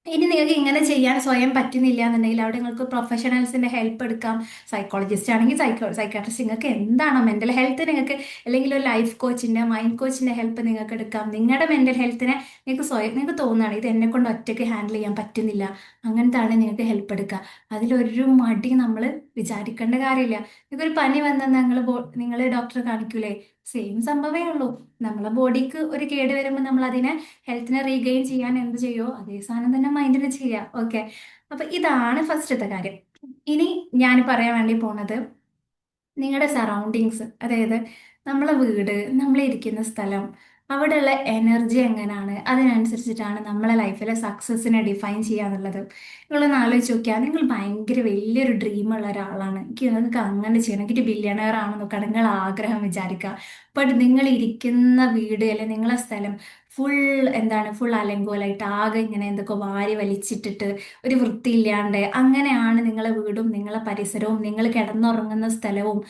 ഇനി നിങ്ങൾക്ക് ഇങ്ങനെ ചെയ്യാൻ സ്വയം പറ്റുന്നില്ല എന്നുണ്ടെങ്കിൽ അവിടെ നിങ്ങൾക്ക് പ്രൊഫഷണൽസിന്റെ ഹെൽപ്പ് എടുക്കാം. സൈക്കോളജിസ്റ്റ് ആണെങ്കിൽ സൈക്കാട്രിസ്റ്റ്, നിങ്ങൾക്ക് എന്താണോ മെന്റൽ ഹെൽത്ത് നിങ്ങൾക്ക്, അല്ലെങ്കിൽ ഒരു ലൈഫ് കോച്ചിന്റെ മൈൻഡ് കോച്ചിന്റെ ഹെൽപ്പ് നിങ്ങൾക്ക് എടുക്കാം. നിങ്ങളുടെ മെന്റൽ ഹെൽത്തിനെ നിങ്ങൾക്ക് സ്വയം നിങ്ങൾക്ക് തോന്നുകയാണ് ഇത് എന്നെ കൊണ്ട് ഒറ്റയ്ക്ക് ഹാൻഡിൽ ചെയ്യാൻ പറ്റുന്നില്ല, അങ്ങനത്തെ ആണ് നിങ്ങൾക്ക് ഹെൽപ്പ് എടുക്കുക. അതിലൊരു മടി നമ്മൾ വിചാരിക്കേണ്ട കാര്യമില്ല. നിങ്ങൾക്കൊരു പനി വന്നാൽ നിങ്ങൾ ഡോക്ടറെ കാണിക്കൂലേ? സെയിം സംഭവമേ ഉള്ളൂ. നമ്മളെ ബോഡിക്ക് ഒരു കേട് വരുമ്പോൾ നമ്മൾ അതിനെ ഹെൽത്തിനെ റീഗെയിൻ ചെയ്യാൻ എന്ത് ചെയ്യോ അതേ സാധനം തന്നെ മൈൻഡിൽ ചെയ്യുക. ഓക്കെ. അപ്പൊ ഇതാണ് ഫസ്റ്റത്തെ കാര്യം. ഇനി ഞാൻ പറയാൻ വേണ്ടി പോണത് നിങ്ങളുടെ സറൗണ്ടിങ്സ്, അതായത് നമ്മളെ വീട്, നമ്മൾ ഇരിക്കുന്ന സ്ഥലം, അവിടെയുള്ള എനർജി എങ്ങനെയാണ്, അതിനനുസരിച്ചിട്ടാണ് നമ്മളെ ലൈഫിലെ സക്സസിനെ ഡിഫൈൻ ചെയ്യാന്നുള്ളത്. നിങ്ങളൊന്ന് ആലോചിച്ച് നോക്കിയാൽ, നിങ്ങൾ ഭയങ്കര വലിയൊരു ഡ്രീമുള്ള ഒരാളാണ്, നിങ്ങൾക്ക് അങ്ങനെ ചെയ്യണം, എനിക്ക് ബില്യണയർ ആണെന്നൊക്കെ നിങ്ങൾ ആഗ്രഹം വിചാരിക്കുക. ബട്ട് നിങ്ങൾ ഇരിക്കുന്ന വീട് അല്ലെങ്കിൽ നിങ്ങളെ സ്ഥലം ഫുൾ ഫുൾ അലങ്കോലായിട്ട് ആകെ ഇങ്ങനെ എന്തൊക്കെ വാരി വലിച്ചിട്ടിട്ട് ഒരു വൃത്തിയില്ലാണ്ട് അങ്ങനെയാണ് നിങ്ങളെ വീടും നിങ്ങളെ പരിസരവും നിങ്ങൾ കിടന്നുറങ്ങുന്ന സ്ഥലവും.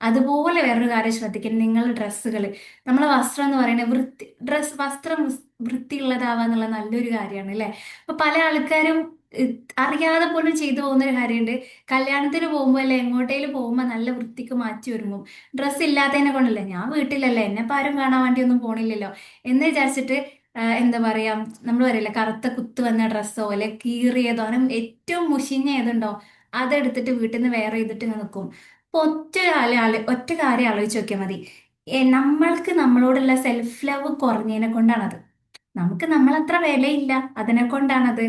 അതുപോലെ വേറൊരു കാര്യം ശ്രദ്ധിക്കണം, നിങ്ങളുടെ ഡ്രസ്സുകൾ, നമ്മളെ വസ്ത്രം എന്ന് പറയുന്നത് വസ്ത്രം വൃത്തിയുള്ളതാവുക എന്നുള്ള നല്ലൊരു കാര്യമാണ് അല്ലേ? അപ്പൊ പല ആൾക്കാരും ഇ- അറിയാതെ പോലും ചെയ്തു പോകുന്ന ഒരു കാര്യമുണ്ട്. കല്യാണത്തിന് പോകുമ്പോൾ അല്ലെ എങ്ങോട്ടേലും പോകുമ്പോൾ നല്ല വൃത്തിക്ക് മാറ്റി ഒരുങ്ങും. ഡ്രസ്സ് ഇല്ലാത്തതിനെ കൊണ്ടല്ലേ, ഞാൻ വീട്ടിലല്ലേ, എന്നെ ഇപ്പം ആരും കാണാൻ വേണ്ടി ഒന്നും പോണില്ലല്ലോ എന്ന് വിചാരിച്ചിട്ട് എന്താ പറയാ, നമ്മൾ പറയില്ല കറുത്ത കുത്ത് വന്ന ഡ്രസ്സോ അല്ലെ കീറിയതോ അങ്ങനെ ഏറ്റവും മുഷിഞ്ഞ ഏതുണ്ടോ അതെടുത്തിട്ട് വീട്ടിൽ നിന്ന് വേറെ ചെയ്തിട്ട് ഇങ്ങ് നിൽക്കും. അപ്പൊ ഒറ്റ കാര്യം ആലോചിച്ച് നോക്കിയാൽ മതി. നമ്മൾക്ക് നമ്മളോടുള്ള സെൽഫ് ലവ് കുറഞ്ഞതിനെ കൊണ്ടാണത്. നമുക്ക് നമ്മളത്ര വിലയില്ല, അതിനെ കൊണ്ടാണത്.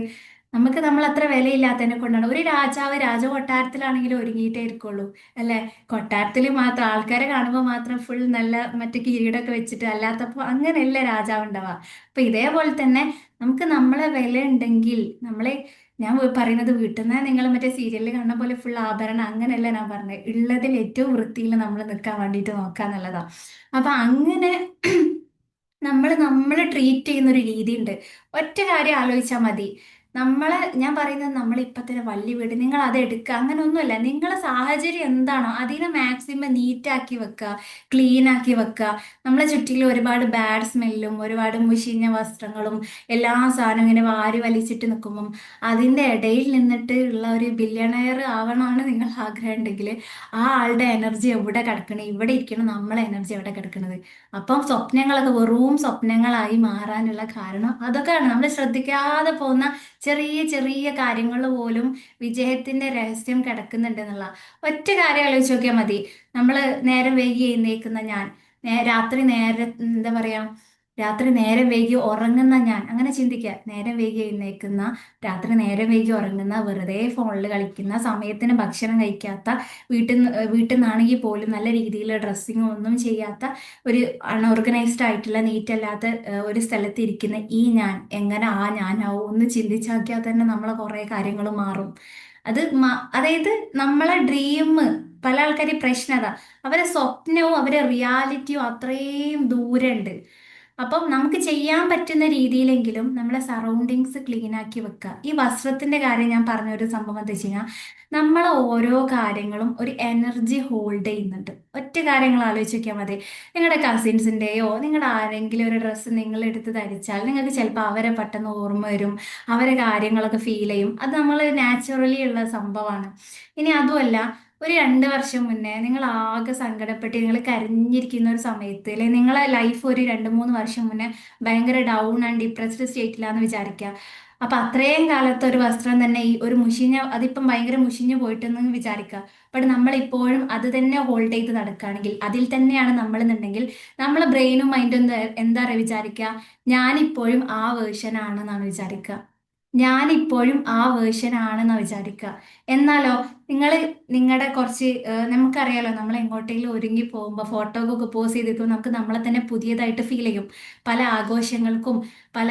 നമുക്ക് നമ്മളത്ര വിലയില്ലാത്തതിനെ കൊണ്ടാണ്. ഒരു രാജാവ് രാജകൊട്ടാരത്തിലാണെങ്കിലും ഒരുങ്ങിയിട്ടേ ഇരിക്കുള്ളൂ, അല്ലെ? കൊട്ടാരത്തിൽ മാത്രം ആൾക്കാരെ കാണുമ്പോൾ മാത്രം ഫുൾ നല്ല മറ്റു കിരീടമൊക്കെ വെച്ചിട്ട്, അല്ലാത്തപ്പോൾ അങ്ങനെയല്ല രാജാവ് ഉണ്ടാവുക. അപ്പൊ ഇതേപോലെ തന്നെ നമുക്ക് നമ്മളെ വില ഉണ്ടെങ്കിൽ നമ്മളെ, ഞാൻ പറയുന്നത് വീട്ടിൽ നിന്ന് നിങ്ങൾ മറ്റേ സീരിയലിൽ കാണുന്ന പോലെ ഫുൾ ആഭരണം അങ്ങനെയല്ല ഞാൻ പറഞ്ഞത്, ഉള്ളതിൽ ഏറ്റവും വൃത്തിയിൽ നമ്മൾ നിൽക്കാൻ വേണ്ടിയിട്ട് നോക്കുക എന്നുള്ളതാ. അപ്പൊ അങ്ങനെ നമ്മൾ ട്രീറ്റ് ചെയ്യുന്ന ഒരു രീതിയുണ്ട്. ഒറ്റ കാര്യം ആലോചിച്ചാൽ മതി. ഞാൻ പറയുന്നത് നമ്മൾ ഇപ്പൊ തന്നെ വലിയ വീട് നിങ്ങൾ അത് എടുക്കുക അങ്ങനെ ഒന്നുമല്ല. നിങ്ങളെ സാഹചര്യം എന്താണോ അതിനെ മാക്സിമം നീറ്റാക്കി വെക്കുക, ക്ലീൻ ആക്കി വെക്കുക. നമ്മളെ ചുറ്റിലും ഒരുപാട് ബാഡ് സ്മെല്ലും ഒരുപാട് മുഷിഞ്ഞ വസ്ത്രങ്ങളും എല്ലാ സാധനവും ഇങ്ങനെ വാരി വലിച്ചിട്ട് നിൽക്കുമ്പം അതിന്റെ ഇടയിൽ നിന്നിട്ട് ഉള്ള ഒരു ബില്യണയർ ആവണമെന്ന് നിങ്ങൾ ആഗ്രഹം ഉണ്ടെങ്കിൽ ആ ആളുടെ എനർജി എവിടെ കിടക്കണേ, ഇവിടെ ഇരിക്കണം നമ്മളെ എനർജി എവിടെ കിടക്കണത്. അപ്പം സ്വപ്നങ്ങളൊക്കെ വെറും സ്വപ്നങ്ങളായി മാറാനുള്ള കാരണം അതൊക്കെയാണ്. നമ്മൾ ശ്രദ്ധിക്കാതെ പോകുന്ന ചെറിയ ചെറിയ കാര്യങ്ങൾ പോലും വിജയത്തിന്റെ രഹസ്യം കിടക്കുന്നുണ്ട് എന്നുള്ള ഒറ്റ കാര്യം ആലോചിച്ച് നോക്കിയാൽ മതി. നമ്മൾ നേരം വൈകി എഴുന്നേക്കുന്ന ഞാൻ, രാത്രി നേരെ എന്താ പറയാ രാത്രി നേരം വൈകി ഉറങ്ങുന്ന ഞാൻ, അങ്ങനെ ചിന്തിക്കുക. നേരം വൈകി എഴുന്നേക്കുന്ന, രാത്രി നേരം വൈകി ഉറങ്ങുന്ന, വെറുതെ ഫോണിൽ കളിക്കുന്ന, സമയത്തിന് ഭക്ഷണം കഴിക്കാത്ത, വീട്ടിൽ നിന്നാണെങ്കിൽ പോലും നല്ല രീതിയിൽ ഡ്രസ്സിങ് ഒന്നും ചെയ്യാത്ത, ഒരു അൺഓർഗനൈസ്ഡ് ആയിട്ടുള്ള നീറ്റ് അല്ലാത്ത ഒരു സ്ഥലത്ത് ഇരിക്കുന്ന ഈ ഞാൻ എങ്ങനെ ആ ഞാനാവും ഒന്ന് ചിന്തിച്ചാക്കിയാൽ തന്നെ നമ്മളെ കുറെ കാര്യങ്ങൾ മാറും. അതായത് നമ്മളെ ഡ്രീം, പല ആൾക്കാരുടെ പ്രശ്നം അതാ, അവരെ സ്വപ്നവും അവരെ റിയാലിറ്റിയും അത്രയും ദൂരണ്ട്. അപ്പം നമുക്ക് ചെയ്യാൻ പറ്റുന്ന രീതിയിലെങ്കിലും നമ്മളെ സറൗണ്ടിങ്സ് ക്ലീൻ ആക്കി വെക്കുക. ഈ വസ്ത്രത്തിന്റെ കാര്യം ഞാൻ പറഞ്ഞ ഒരു സംഭവം എന്താ വെച്ച് കഴിഞ്ഞാൽ, നമ്മളെ ഓരോ കാര്യങ്ങളും ഒരു എനർജി ഹോൾഡ് ചെയ്യുന്നുണ്ട്. ഒറ്റ കാര്യങ്ങൾ ആലോചിച്ച് നോക്കിയാൽ മതി. നിങ്ങളുടെ കസിൻസിന്റെയോ നിങ്ങളുടെ ആരെങ്കിലും ഒരു ഡ്രസ്സ് നിങ്ങൾ എടുത്ത് ധരിച്ചാൽ നിങ്ങൾക്ക് ചിലപ്പോൾ അവരെ പെട്ടെന്ന് ഓർമ്മ വരും, അവരെ കാര്യങ്ങളൊക്കെ ഫീൽ ചെയ്യും. അത് നമ്മൾ നാച്ചുറലി ഉള്ള സംഭവമാണ്. ഇനി അതുമല്ല, ഒരു 2 വർഷം മുന്നേ നിങ്ങൾ ആകെ സങ്കടപ്പെട്ട് നിങ്ങൾ കരഞ്ഞിരിക്കുന്ന ഒരു സമയത്ത്, അല്ലെങ്കിൽ നിങ്ങളെ ലൈഫ് ഒരു 2-3 വർഷം മുന്നേ ഭയങ്കര ഡൗൺ ആൻഡ് ഡിപ്രസ്ഡ് സ്റ്റേറ്റിലാന്ന് വിചാരിക്കുക. അപ്പൊ അത്രയും കാലത്തെ ഒരു വസ്ത്രം തന്നെ ഈ ഒരു മുഷിഞ്ഞ, അതിപ്പം ഭയങ്കര മുഷിഞ്ഞു പോയിട്ടെന്ന് വിചാരിക്കുക. ബട്ട് നമ്മൾ ഇപ്പോഴും അത് തന്നെ ഹോൾഡ് ചെയ്ത് നടക്കുകയാണെങ്കിൽ, അതിൽ തന്നെയാണ് നമ്മൾ എന്നുണ്ടെങ്കിൽ, നമ്മളെ ബ്രെയിനും മൈൻഡും എന്താ വിചാരിക്കുക, ഞാനിപ്പോഴും ആ വേർഷൻ ആണെന്നാണ് വിചാരിക്കുക. ഞാനിപ്പോഴും ആ വേർഷൻ ആണെന്ന് വിചാരിക്കുക. എന്നാലോ, നിങ്ങൾ നിങ്ങളുടെ കുറച്ച് നമുക്കറിയാലോ, നമ്മൾ എങ്ങോട്ടെങ്കിലും ഒരുങ്ങി പോകുമ്പോൾ ഫോട്ടോക്കൊക്കെ പോസ് ചെയ്തിരിക്കുമ്പോൾ നമുക്ക് നമ്മളെ തന്നെ പുതിയതായിട്ട് ഫീൽ ചെയ്യും. പല ആഘോഷങ്ങൾക്കും പല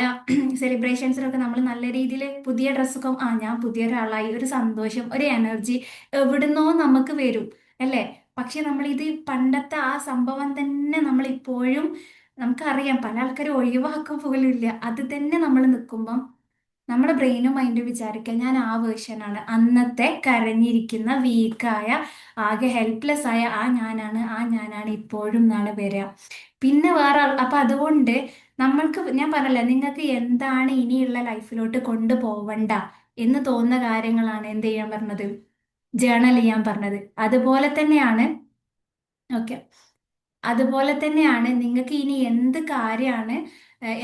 സെലിബ്രേഷൻസിനൊക്കെ നമ്മൾ നല്ല രീതിയിൽ പുതിയ ഡ്രസ്സൊക്കെ, ഞാൻ പുതിയ ഒരാളായി, ഒരു സന്തോഷം, ഒരു എനർജി എവിടുന്നോ നമുക്ക് വരും, അല്ലേ? പക്ഷെ നമ്മൾ ഇത് പണ്ടത്തെ ആ സംഭവം തന്നെ നമ്മൾ ഇപ്പോഴും, നമുക്കറിയാം പല ആൾക്കാരും ഒഴിവാക്കാൻ പോലും ഇല്ല. അത് തന്നെ നമ്മൾ നിൽക്കുമ്പം നമ്മുടെ ബ്രെയിനും മൈൻഡും വിചാരിക്കുക, ഞാൻ ആ വേർഷനാണ്, അന്നത്തെ കരഞ്ഞിരിക്കുന്ന വീക്കായ ആകെ ഹെൽപ്ലെസ് ആയ ആ ഞാനാണ്, ആ ഞാനാണ് ഇപ്പോഴും എന്നാണ് വരിക. പിന്നെ വേറെ അപ്പൊ അതുകൊണ്ട് നമ്മൾക്ക്, ഞാൻ പറഞ്ഞല്ല, നിങ്ങൾക്ക് എന്താണ് ഇനിയുള്ള ലൈഫിലോട്ട് കൊണ്ടുപോവണ്ട എന്ന് തോന്നുന്ന കാര്യങ്ങളാണ് എന്ത് ചെയ്യാൻ പറഞ്ഞത്, ജേണൽ ചെയ്യാൻ പറഞ്ഞത്. അതുപോലെ തന്നെയാണ്, ഓക്കെ, അതുപോലെ തന്നെയാണ് നിങ്ങൾക്ക് ഇനി എന്ത് കാര്യമാണ്,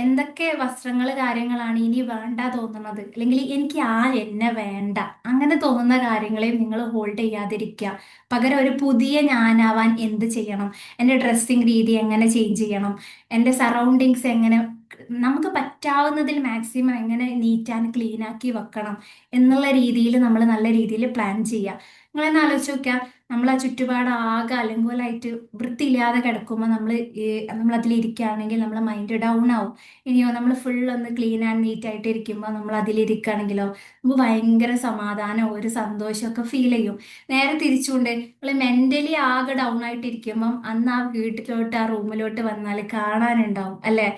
എന്തൊക്കെ വസ്ത്രങ്ങൾ കാര്യങ്ങളാണ് ഇനി വേണ്ട തോന്നുന്നത്, അല്ലെങ്കിൽ എനിക്ക് ആ എന്നെ വേണ്ട അങ്ങനെ തോന്നുന്ന കാര്യങ്ങളെയും നിങ്ങൾ ഹോൾഡ് ചെയ്യാതിരിക്കുക. പകരം ഒരു പുതിയ ഞാനാവാൻ എന്ത് ചെയ്യണം, എൻ്റെ ഡ്രസ്സിങ് രീതി എങ്ങനെ ചേഞ്ച് ചെയ്യണം, എൻ്റെ സറൗണ്ടിങ്സ് എങ്ങനെ നമുക്ക് പറ്റാവുന്നതിൽ മാക്സിമം എങ്ങനെ നീറ്റ് ആൻഡ് ക്ലീൻ ആക്കി വെക്കണം എന്നുള്ള രീതിയിൽ നമ്മൾ നല്ല രീതിയിൽ പ്ലാൻ ചെയ്യുക. നിങ്ങളെന്നെ ആലോചിച്ച് നോക്കുക, നമ്മൾ ആ ചുറ്റുപാട് ആകെ അലങ്കോലായിട്ട് വൃത്തിയില്ലാതെ കിടക്കുമ്പോൾ നമ്മൾ അതിലിരിക്കുകയാണെങ്കിൽ നമ്മളെ മൈൻഡ് ഡൗൺ ആവും. ഇനിയോ നമ്മൾ ഫുൾ ഒന്ന് ക്ലീൻ ആൻഡ് നീറ്റ് ആയിട്ട് ഇരിക്കുമ്പോൾ നമ്മൾ അതിലിരിക്കുകയാണെങ്കിലോ നമുക്ക് ഭയങ്കര സമാധാനം, ഒരു സന്തോഷമൊക്കെ ഫീൽ ചെയ്യും. നേരെ തിരിച്ചുകൊണ്ട് നമ്മൾ മെന്റലി ആകെ ഡൗൺ ആയിട്ട് ഇരിക്കുമ്പം അന്ന് ആ വീട്ടിലോട്ട് ആ റൂമിലോട്ട് വന്നാൽ കാണാനുണ്ടാവും, അല്ലെ?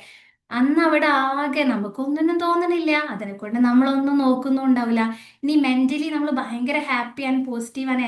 അന്ന് അവിടെ ആകെ നമുക്കൊന്നിനും തോന്നണില്ല, അതിനെ കൊണ്ട് നമ്മളൊന്നും നോക്കുന്നുണ്ടാവില്ല. ഇനി മെന്റലി നമ്മൾ ഭയങ്കര happy and positive and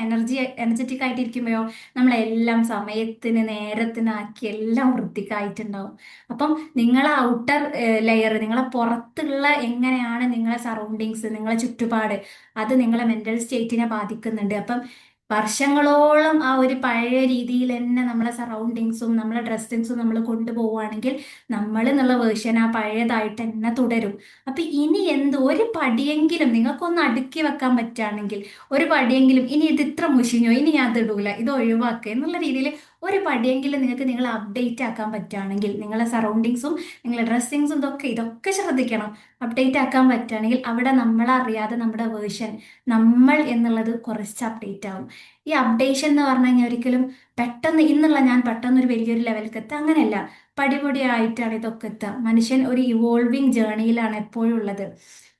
energetic ആയിട്ടിരിക്കുമ്പോഴോ നമ്മളെല്ലാം സമയത്തിന് നേരത്തിനാക്കി എല്ലാം വൃത്തിക്കായിട്ടുണ്ടാവും. അപ്പം നിങ്ങളെ ഔട്ടർ ലെയർ, നിങ്ങളെ പുറത്തുള്ള എങ്ങനെയാണ് നിങ്ങളെ സറൗണ്ടിങ്സ്, നിങ്ങളെ ചുറ്റുപാട്, അത് നിങ്ങളെ മെന്റൽ സ്റ്റേറ്റിനെ ബാധിക്കുന്നുണ്ട്. അപ്പം വർഷങ്ങളോളം ആ ഒരു പഴയ രീതിയിൽ തന്നെ നമ്മളെ സറൗണ്ടിങ്സും നമ്മളെ ഡ്രസ്സിങ്സും നമ്മൾ കൊണ്ടുപോവുകയാണെങ്കിൽ നമ്മൾ എന്നുള്ള വേർഷൻ ആ പഴയതായിട്ട് തന്നെ തുടരും. അപ്പൊ ഇനി ഒരു പടിയെങ്കിലും നിങ്ങൾക്കൊന്ന് അടുക്കി വെക്കാൻ പറ്റുകയാണെങ്കിൽ, ഒരു പടിയെങ്കിലും, ഇനി ഇത് ഇത്ര മുഷിഞ്ഞോ, ഇനി ഞാൻ അത് ഇടൂല, ഇത് ഒഴിവാക്കുക എന്നുള്ള രീതിയിൽ ഒരു പടിയെങ്കിലും നിങ്ങൾക്ക് നിങ്ങൾ അപ്ഡേറ്റ് ആക്കാൻ പറ്റുകയാണെങ്കിൽ, നിങ്ങളെ സറൗണ്ടിങ്സും നിങ്ങളെ ഡ്രസ്സിങ്സും ഇതൊക്കെ ശ്രദ്ധിക്കണം. അപ്ഡേറ്റ് ആക്കാൻ പറ്റുകയാണെങ്കിൽ അവിടെ നമ്മളറിയാതെ നമ്മുടെ വേർഷൻ, നമ്മൾ എന്നുള്ളത് കുറച്ച് അപ്ഡേറ്റ് ആവും. ഈ അപ്ഡേഷൻ എന്ന് പറഞ്ഞു കഴിഞ്ഞാൽ ഒരിക്കലും പെട്ടെന്ന് ഇന്നുള്ള ഞാൻ പെട്ടെന്ന് ഒരു വലിയൊരു ലെവലിലേക്ക് എത്തുക അങ്ങനെയല്ല. പടിപടിയായിട്ടാണ് ഇതൊക്കെ എത്തുക. മനുഷ്യൻ ഒരു ഇവോൾവിങ് ജേർണിയിലാണ് എപ്പോഴും ഉള്ളത്.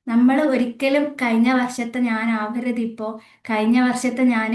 നമ്മൾ ഒരിക്കലും കഴിഞ്ഞ വർഷത്തെ ഞാൻ ആവരുത് ഇപ്പോൾ, കഴിഞ്ഞ വർഷത്തെ ഞാൻ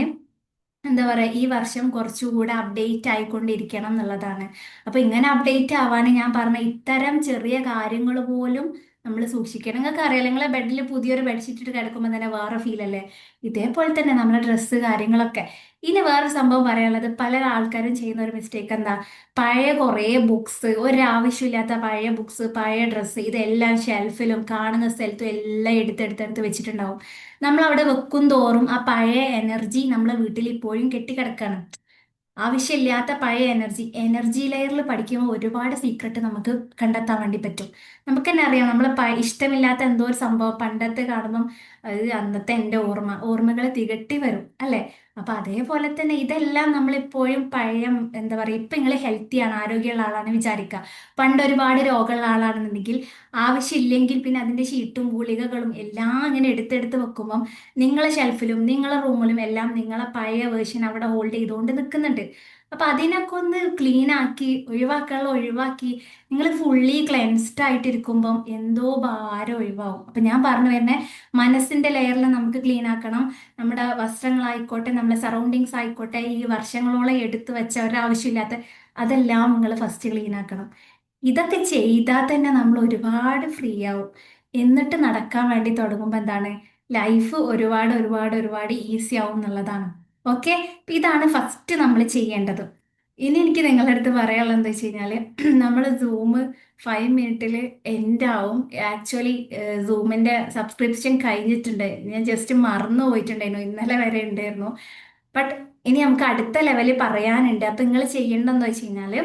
എന്താ പറയുക, ഈ വർഷം കുറച്ചുകൂടെ അപ്ഡേറ്റ് ആയിക്കൊണ്ടിരിക്കണം എന്നുള്ളതാണ്. അപ്പൊ ഇങ്ങനെ അപ്ഡേറ്റ് ആവാൻ ഞാൻ പറഞ്ഞ ഇത്തരം ചെറിയ കാര്യങ്ങൾ പോലും നമ്മൾ സൂക്ഷിക്കണം. നിങ്ങൾക്ക് അറിയാലോ, നിങ്ങളെ ബെഡിൽ പുതിയൊരു ബെഡ്ഷീറ്റ് ഇട്ട് കിടക്കുമ്പോൾ തന്നെ വേറെ ഫീൽ അല്ലേ? ഇതേപോലെ തന്നെ നമ്മുടെ ഡ്രസ്സ് കാര്യങ്ങളൊക്കെ. ഇനി വേറെ സംഭവം പറയാനുള്ളത്, പല ആൾക്കാരും ചെയ്യുന്ന ഒരു മിസ്റ്റേക്ക് എന്താ, പഴയ കുറേ ബുക്സ്, ഒരാവശ്യമില്ലാത്ത പഴയ ബുക്സ്, പഴയ ഡ്രസ്സ്, ഇതെല്ലാം ഷെൽഫിലും കാണുന്ന സ്ഥലത്തും എല്ലാം എടുത്തെടുത്തെടുത്ത് വെച്ചിട്ടുണ്ടാവും. നമ്മൾ അവിടെ വെക്കും തോറും ആ പഴയ എനർജി നമ്മളെ വീട്ടിൽ ഇപ്പോഴും കെട്ടിക്കിടക്കാണ്. ആവശ്യമില്ലാത്ത പഴയ എനർജി ലെയറിൽ പഠിക്കുമ്പോൾ ഒരുപാട് സീക്രട്ട് നമുക്ക് കണ്ടെത്താൻ വേണ്ടി പറ്റും. നമുക്ക് തന്നെ അറിയാം, നമ്മൾ ഇഷ്ടമില്ലാത്ത എന്തോ ഒരു സംഭവം പണ്ടത്തെ കാണുമ്പം അത് അന്നത്തെ എൻ്റെ ഓർമ്മകൾ തികട്ടി വരും, അല്ലെ? അപ്പൊ അതേപോലെ തന്നെ ഇതെല്ലാം നമ്മളിപ്പോഴും പഴയ എന്താ പറയുക, ഇപ്പൊ നിങ്ങൾ ഹെൽത്തിയാണ്, ആരോഗ്യമുള്ള ആളാണ് വിചാരിക്കുക. പണ്ട് ഒരുപാട് രോഗമുള്ള ആളാണെന്നുണ്ടെങ്കിൽ ആവശ്യമില്ലെങ്കിൽ പിന്നെ അതിന്റെ ഷീട്ടും ഗുളികകളും എല്ലാം ഇങ്ങനെ എടുത്തെടുത്ത് വെക്കുമ്പം നിങ്ങളെ ഷെൽഫിലും നിങ്ങളെ റൂമിലും എല്ലാം നിങ്ങളെ പഴയ വേർഷൻ അവിടെ ഹോൾഡ് ചെയ്തുകൊണ്ട് നിൽക്കുന്നുണ്ട്. അപ്പൊ അതിനൊക്കെ ഒന്ന് ക്ലീൻ ആക്കി ഒഴിവാക്കാനുള്ള ഒഴിവാക്കി നിങ്ങൾ ഫുള്ളി ക്ലെൻസ്ഡ് ആയിട്ടിരിക്കുമ്പം എന്തോ ഭാരം ഒഴിവാകും. അപ്പൊ ഞാൻ പറഞ്ഞു വരുന്നത്, മനസ്സിന്റെ ലെയറിൽ നമുക്ക് ക്ലീൻ ആക്കണം. നമ്മുടെ വസ്ത്രങ്ങളായിക്കോട്ടെ, നമ്മുടെ സറൗണ്ടിങ്സ് ആയിക്കോട്ടെ, ഈ വർഷങ്ങളോളം എടുത്തു വെച്ച ഒരാവശ്യമില്ലാത്ത അതെല്ലാം നിങ്ങൾ ഫസ്റ്റ് ക്ലീൻ ആക്കണം. ഇതൊക്കെ ചെയ്താൽ തന്നെ നമ്മൾ ഒരുപാട് ഫ്രീ ആവും. എന്നിട്ട് നടക്കാൻ വേണ്ടി തുടങ്ങുമ്പോൾ എന്താണ്, ലൈഫ് ഒരുപാട് ഒരുപാട് ഒരുപാട് ഈസി ആവും എന്നുള്ളതാണ്. ഓക്കെ, ഇതാണ് ഫസ്റ്റ് നമ്മൾ ചെയ്യേണ്ടത്. ഇനി എനിക്ക് നിങ്ങളുടെ അടുത്ത് പറയാനുള്ളത് എന്താ വെച്ച് കഴിഞ്ഞാല്, നമ്മൾ സൂം 5 മിനിറ്റിൽ എൻഡ് ആവും. ആക്ച്വലി സൂമിന്റെ സബ്സ്ക്രിപ്ഷൻ കഴിഞ്ഞിട്ടുണ്ട്, ഞാൻ ജസ്റ്റ് മറന്നു പോയിട്ടുണ്ടായിരുന്നു, ഇന്നലെ വരെ ഉണ്ടായിരുന്നു. ബട്ട് ഇനി നമുക്ക് അടുത്ത ലെവലിൽ പറയാനുണ്ട്. അപ്പൊ നിങ്ങൾ ചെയ്യേണ്ടതെന്ന് വെച്ച് കഴിഞ്ഞാല്,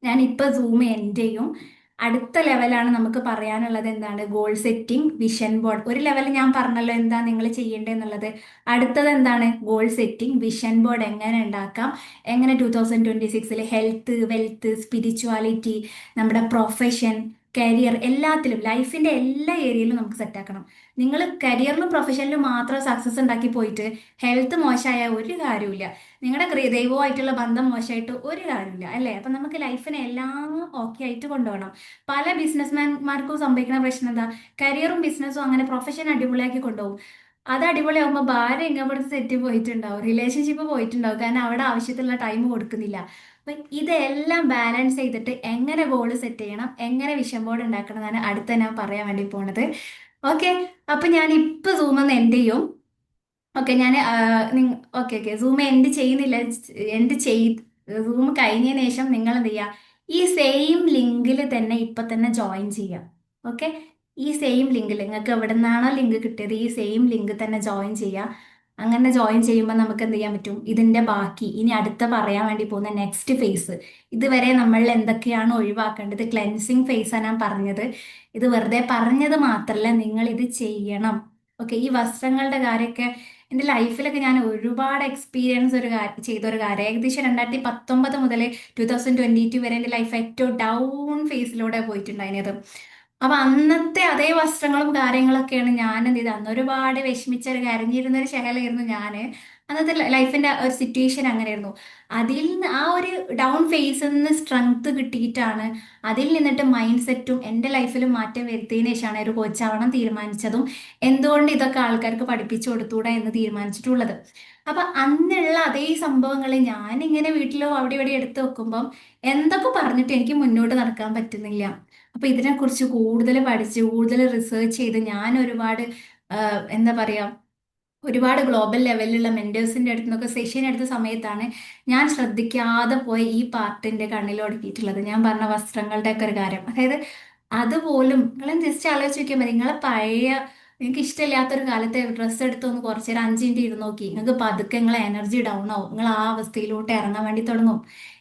ഞാൻ ഇപ്പൊ സൂം എൻഡ് ചെയ്യും. അടുത്ത ലെവലാണ് നമുക്ക് പറയാനുള്ളത്. എന്താണ്? Goal setting, vision board. ഒരു ലെവൽ ഞാൻ പറഞ്ഞല്ലോ എന്താ നിങ്ങൾ ചെയ്യേണ്ടതെന്നുള്ളത്. അടുത്തത് എന്താണ്? ഗോൾ സെറ്റിംഗ്, വിഷൻ ബോർഡ് എങ്ങനെ ഉണ്ടാക്കാം, എങ്ങനെ 2026 ഹെൽത്ത്, വെൽത്ത്, സ്പിരിച്വാലിറ്റി, നമ്മുടെ പ്രൊഫഷൻ, കരിയർ, എല്ലാത്തിലും ലൈഫിന്റെ എല്ലാ ഏരിയയിലും നമുക്ക് സെറ്റ് ആക്കണം. നിങ്ങൾ കരിയറിലും പ്രൊഫഷനിലും മാത്രം സക്സസ് ഉണ്ടാക്കി പോയിട്ട് ഹെൽത്ത് മോശമായ ഒരു കാര്യമില്ല. നിങ്ങളുടെ ദൈവവുമായിട്ടുള്ള ബന്ധം മോശമായിട്ട് ഒരു കാര്യമില്ല, അല്ലേ? അപ്പൊ നമുക്ക് ലൈഫിനെ എല്ലാം ഓക്കെ ആയിട്ട് കൊണ്ടുപോകണം. പല ബിസിനസ്മാൻമാർക്കും സംഭവിക്കുന്ന പ്രശ്നം എന്താ, കരിയറും ബിസിനസ്സും അങ്ങനെ പ്രൊഫഷൻ അടിപൊളിയാക്കി കൊണ്ടുപോകും. അത് അടിപൊളിയാകുമ്പോൾ ഭാര്യ ഇങ്ങോട്ട് സെറ്റ് പോയിട്ടുണ്ടാവും, റിലേഷൻഷിപ്പ് പോയിട്ടുണ്ടാവും, കാരണം അവിടെ ആവശ്യത്തിലുള്ള ടൈം കൊടുക്കുന്നില്ല. അപ്പൊ ഇതെല്ലാം ബാലൻസ് ചെയ്തിട്ട് എങ്ങനെ ഗോള് സെറ്റ് ചെയ്യണം, എങ്ങനെ വിഷൻ ബോർഡ് ഉണ്ടാക്കണം എന്നാണ് അടുത്ത ഞാൻ പറയാൻ വേണ്ടി പോണത്. ഓക്കെ, അപ്പൊ ഞാൻ ഇപ്പൊ സൂം ഒന്ന് എൻഡ് ചെയ്യും. ഓക്കെ, ഞാൻ ഓക്കെ ഓക്കെ, സൂം എൻഡ് ചെയ്യുന്നില്ല. എൻഡ് ചെയ്ത് സൂം കഴിഞ്ഞതിന് ശേഷം നിങ്ങൾ എന്ത് ചെയ്യുക, ഈ സെയിം ലിങ്കിൽ തന്നെ ഇപ്പൊ തന്നെ ജോയിൻ ചെയ്യാം. ഓക്കെ, ഈ സെയിം ലിങ്കിൽ നിങ്ങൾക്ക് എവിടെ നിന്നാണോ ലിങ്ക് കിട്ടിയത്, ഈ സെയിം ലിങ്ക് തന്നെ ജോയിൻ ചെയ്യുക. അങ്ങനെ ജോയിൻ ചെയ്യുമ്പോൾ നമുക്ക് എന്ത് ചെയ്യാൻ പറ്റും, ഇതിന്റെ ബാക്കി ഇനി അടുത്ത പറയാൻ വേണ്ടി പോകുന്ന നെക്സ്റ്റ് ഫേസ്. ഇതുവരെ നമ്മൾ എന്തൊക്കെയാണ് ഒഴിവാക്കേണ്ടത്, ക്ലെൻസിങ് ഫേസാണ് ഞാൻ പറഞ്ഞത്. ഇത് വെറുതെ പറഞ്ഞത് മാത്രമല്ല, നിങ്ങൾ ഇത് ചെയ്യണം. ഓക്കെ, ഈ വസ്ത്രങ്ങളുടെ കാര്യമൊക്കെ എൻ്റെ ലൈഫിലൊക്കെ ഞാൻ ഒരുപാട് എക്സ്പീരിയൻസ് ചെയ്ത ഒരു കാര്യം. ഏകദേശം 2019 മുതൽ 2022 വരെ എൻ്റെ ലൈഫ് ഏറ്റവും ഡൗൺ ഫേസിലൂടെ പോയിട്ടുണ്ടായിരുന്നത്. അപ്പൊ അന്നത്തെ അതേ വസ്ത്രങ്ങളും കാര്യങ്ങളൊക്കെയാണ് ഞാൻ എന്ത് ചെയ്തത്, അന്ന് ഒരുപാട് വിഷമിച്ച ഒരു കരഞ്ഞിരുന്ന ഒരു ശകലമായിരുന്നു ഞാന്. അന്നത്തെ ലൈഫിന്റെ ഒരു സിറ്റുവേഷൻ അങ്ങനെയായിരുന്നു. അതിൽ നിന്ന് ആ ഒരു ഡൗൺ ഫേസിൽ നിന്ന് സ്ട്രെങ്ത് കിട്ടിയിട്ടാണ്, അതിൽ നിന്നിട്ട് മൈൻഡ് സെറ്റും എൻ്റെ ലൈഫിലും മാറ്റം വരുത്തിയതിനു ശേഷമാണ് ഒരു കോച്ചാവണം തീരുമാനിച്ചതും എന്തുകൊണ്ട് ഇതൊക്കെ ആൾക്കാർക്ക് പഠിപ്പിച്ചു കൊടുത്തൂടാ എന്ന് തീരുമാനിച്ചിട്ടുള്ളത്. അപ്പൊ അന്നുള്ള അതേ സംഭവങ്ങൾ ഞാൻ ഇങ്ങനെ വീട്ടിലോ അവിടെ ഇവിടെ എടുത്തു വെക്കുമ്പം എന്തൊക്കെ പറഞ്ഞിട്ട് എനിക്ക് മുന്നോട്ട് നടക്കാൻ പറ്റുന്നില്ല. അപ്പൊ ഇതിനെക്കുറിച്ച് കൂടുതൽ പഠിച്ച് കൂടുതൽ റിസർച്ച് ചെയ്ത് ഞാൻ ഒരുപാട് എന്താ പറയാ, ഒരുപാട് ഗ്ലോബൽ ലെവലിലുള്ള മെന്റേഴ്സിന്റെ അടുത്ത് നിന്നൊക്കെ സെഷൻ എടുത്ത സമയത്താണ് ഞാൻ ശ്രദ്ധിക്കാതെ പോയി ഈ പാർട്ടിന്റെ കണ്ണിലൊടുക്കിയിട്ടുള്ളത്. ഞാൻ പറഞ്ഞ വസ്ത്രങ്ങളുടെ ഒക്കെ ഒരു കാര്യം, അതായത് അതുപോലും നിങ്ങൾ ജസ്റ്റ് ആലോചിച്ച് നോക്കിയാൽ മതി. നിങ്ങളെ പഴയ നിങ്ങൾക്ക് ഇഷ്ടമില്ലാത്തൊരു കാലത്തെ ഡ്രസ്സ് എടുത്തൊന്ന് കുറച്ച് നേരം 5 മിനിറ്റ് ഇരുന്ന് നോക്കി, നിങ്ങൾക്ക് പതുക്കെ നിങ്ങളെ എനർജി ഡൗൺ ആവും, നിങ്ങൾ ആ അവസ്ഥയിലോട്ട് ഇറങ്ങാൻ വേണ്ടി തുടങ്ങും.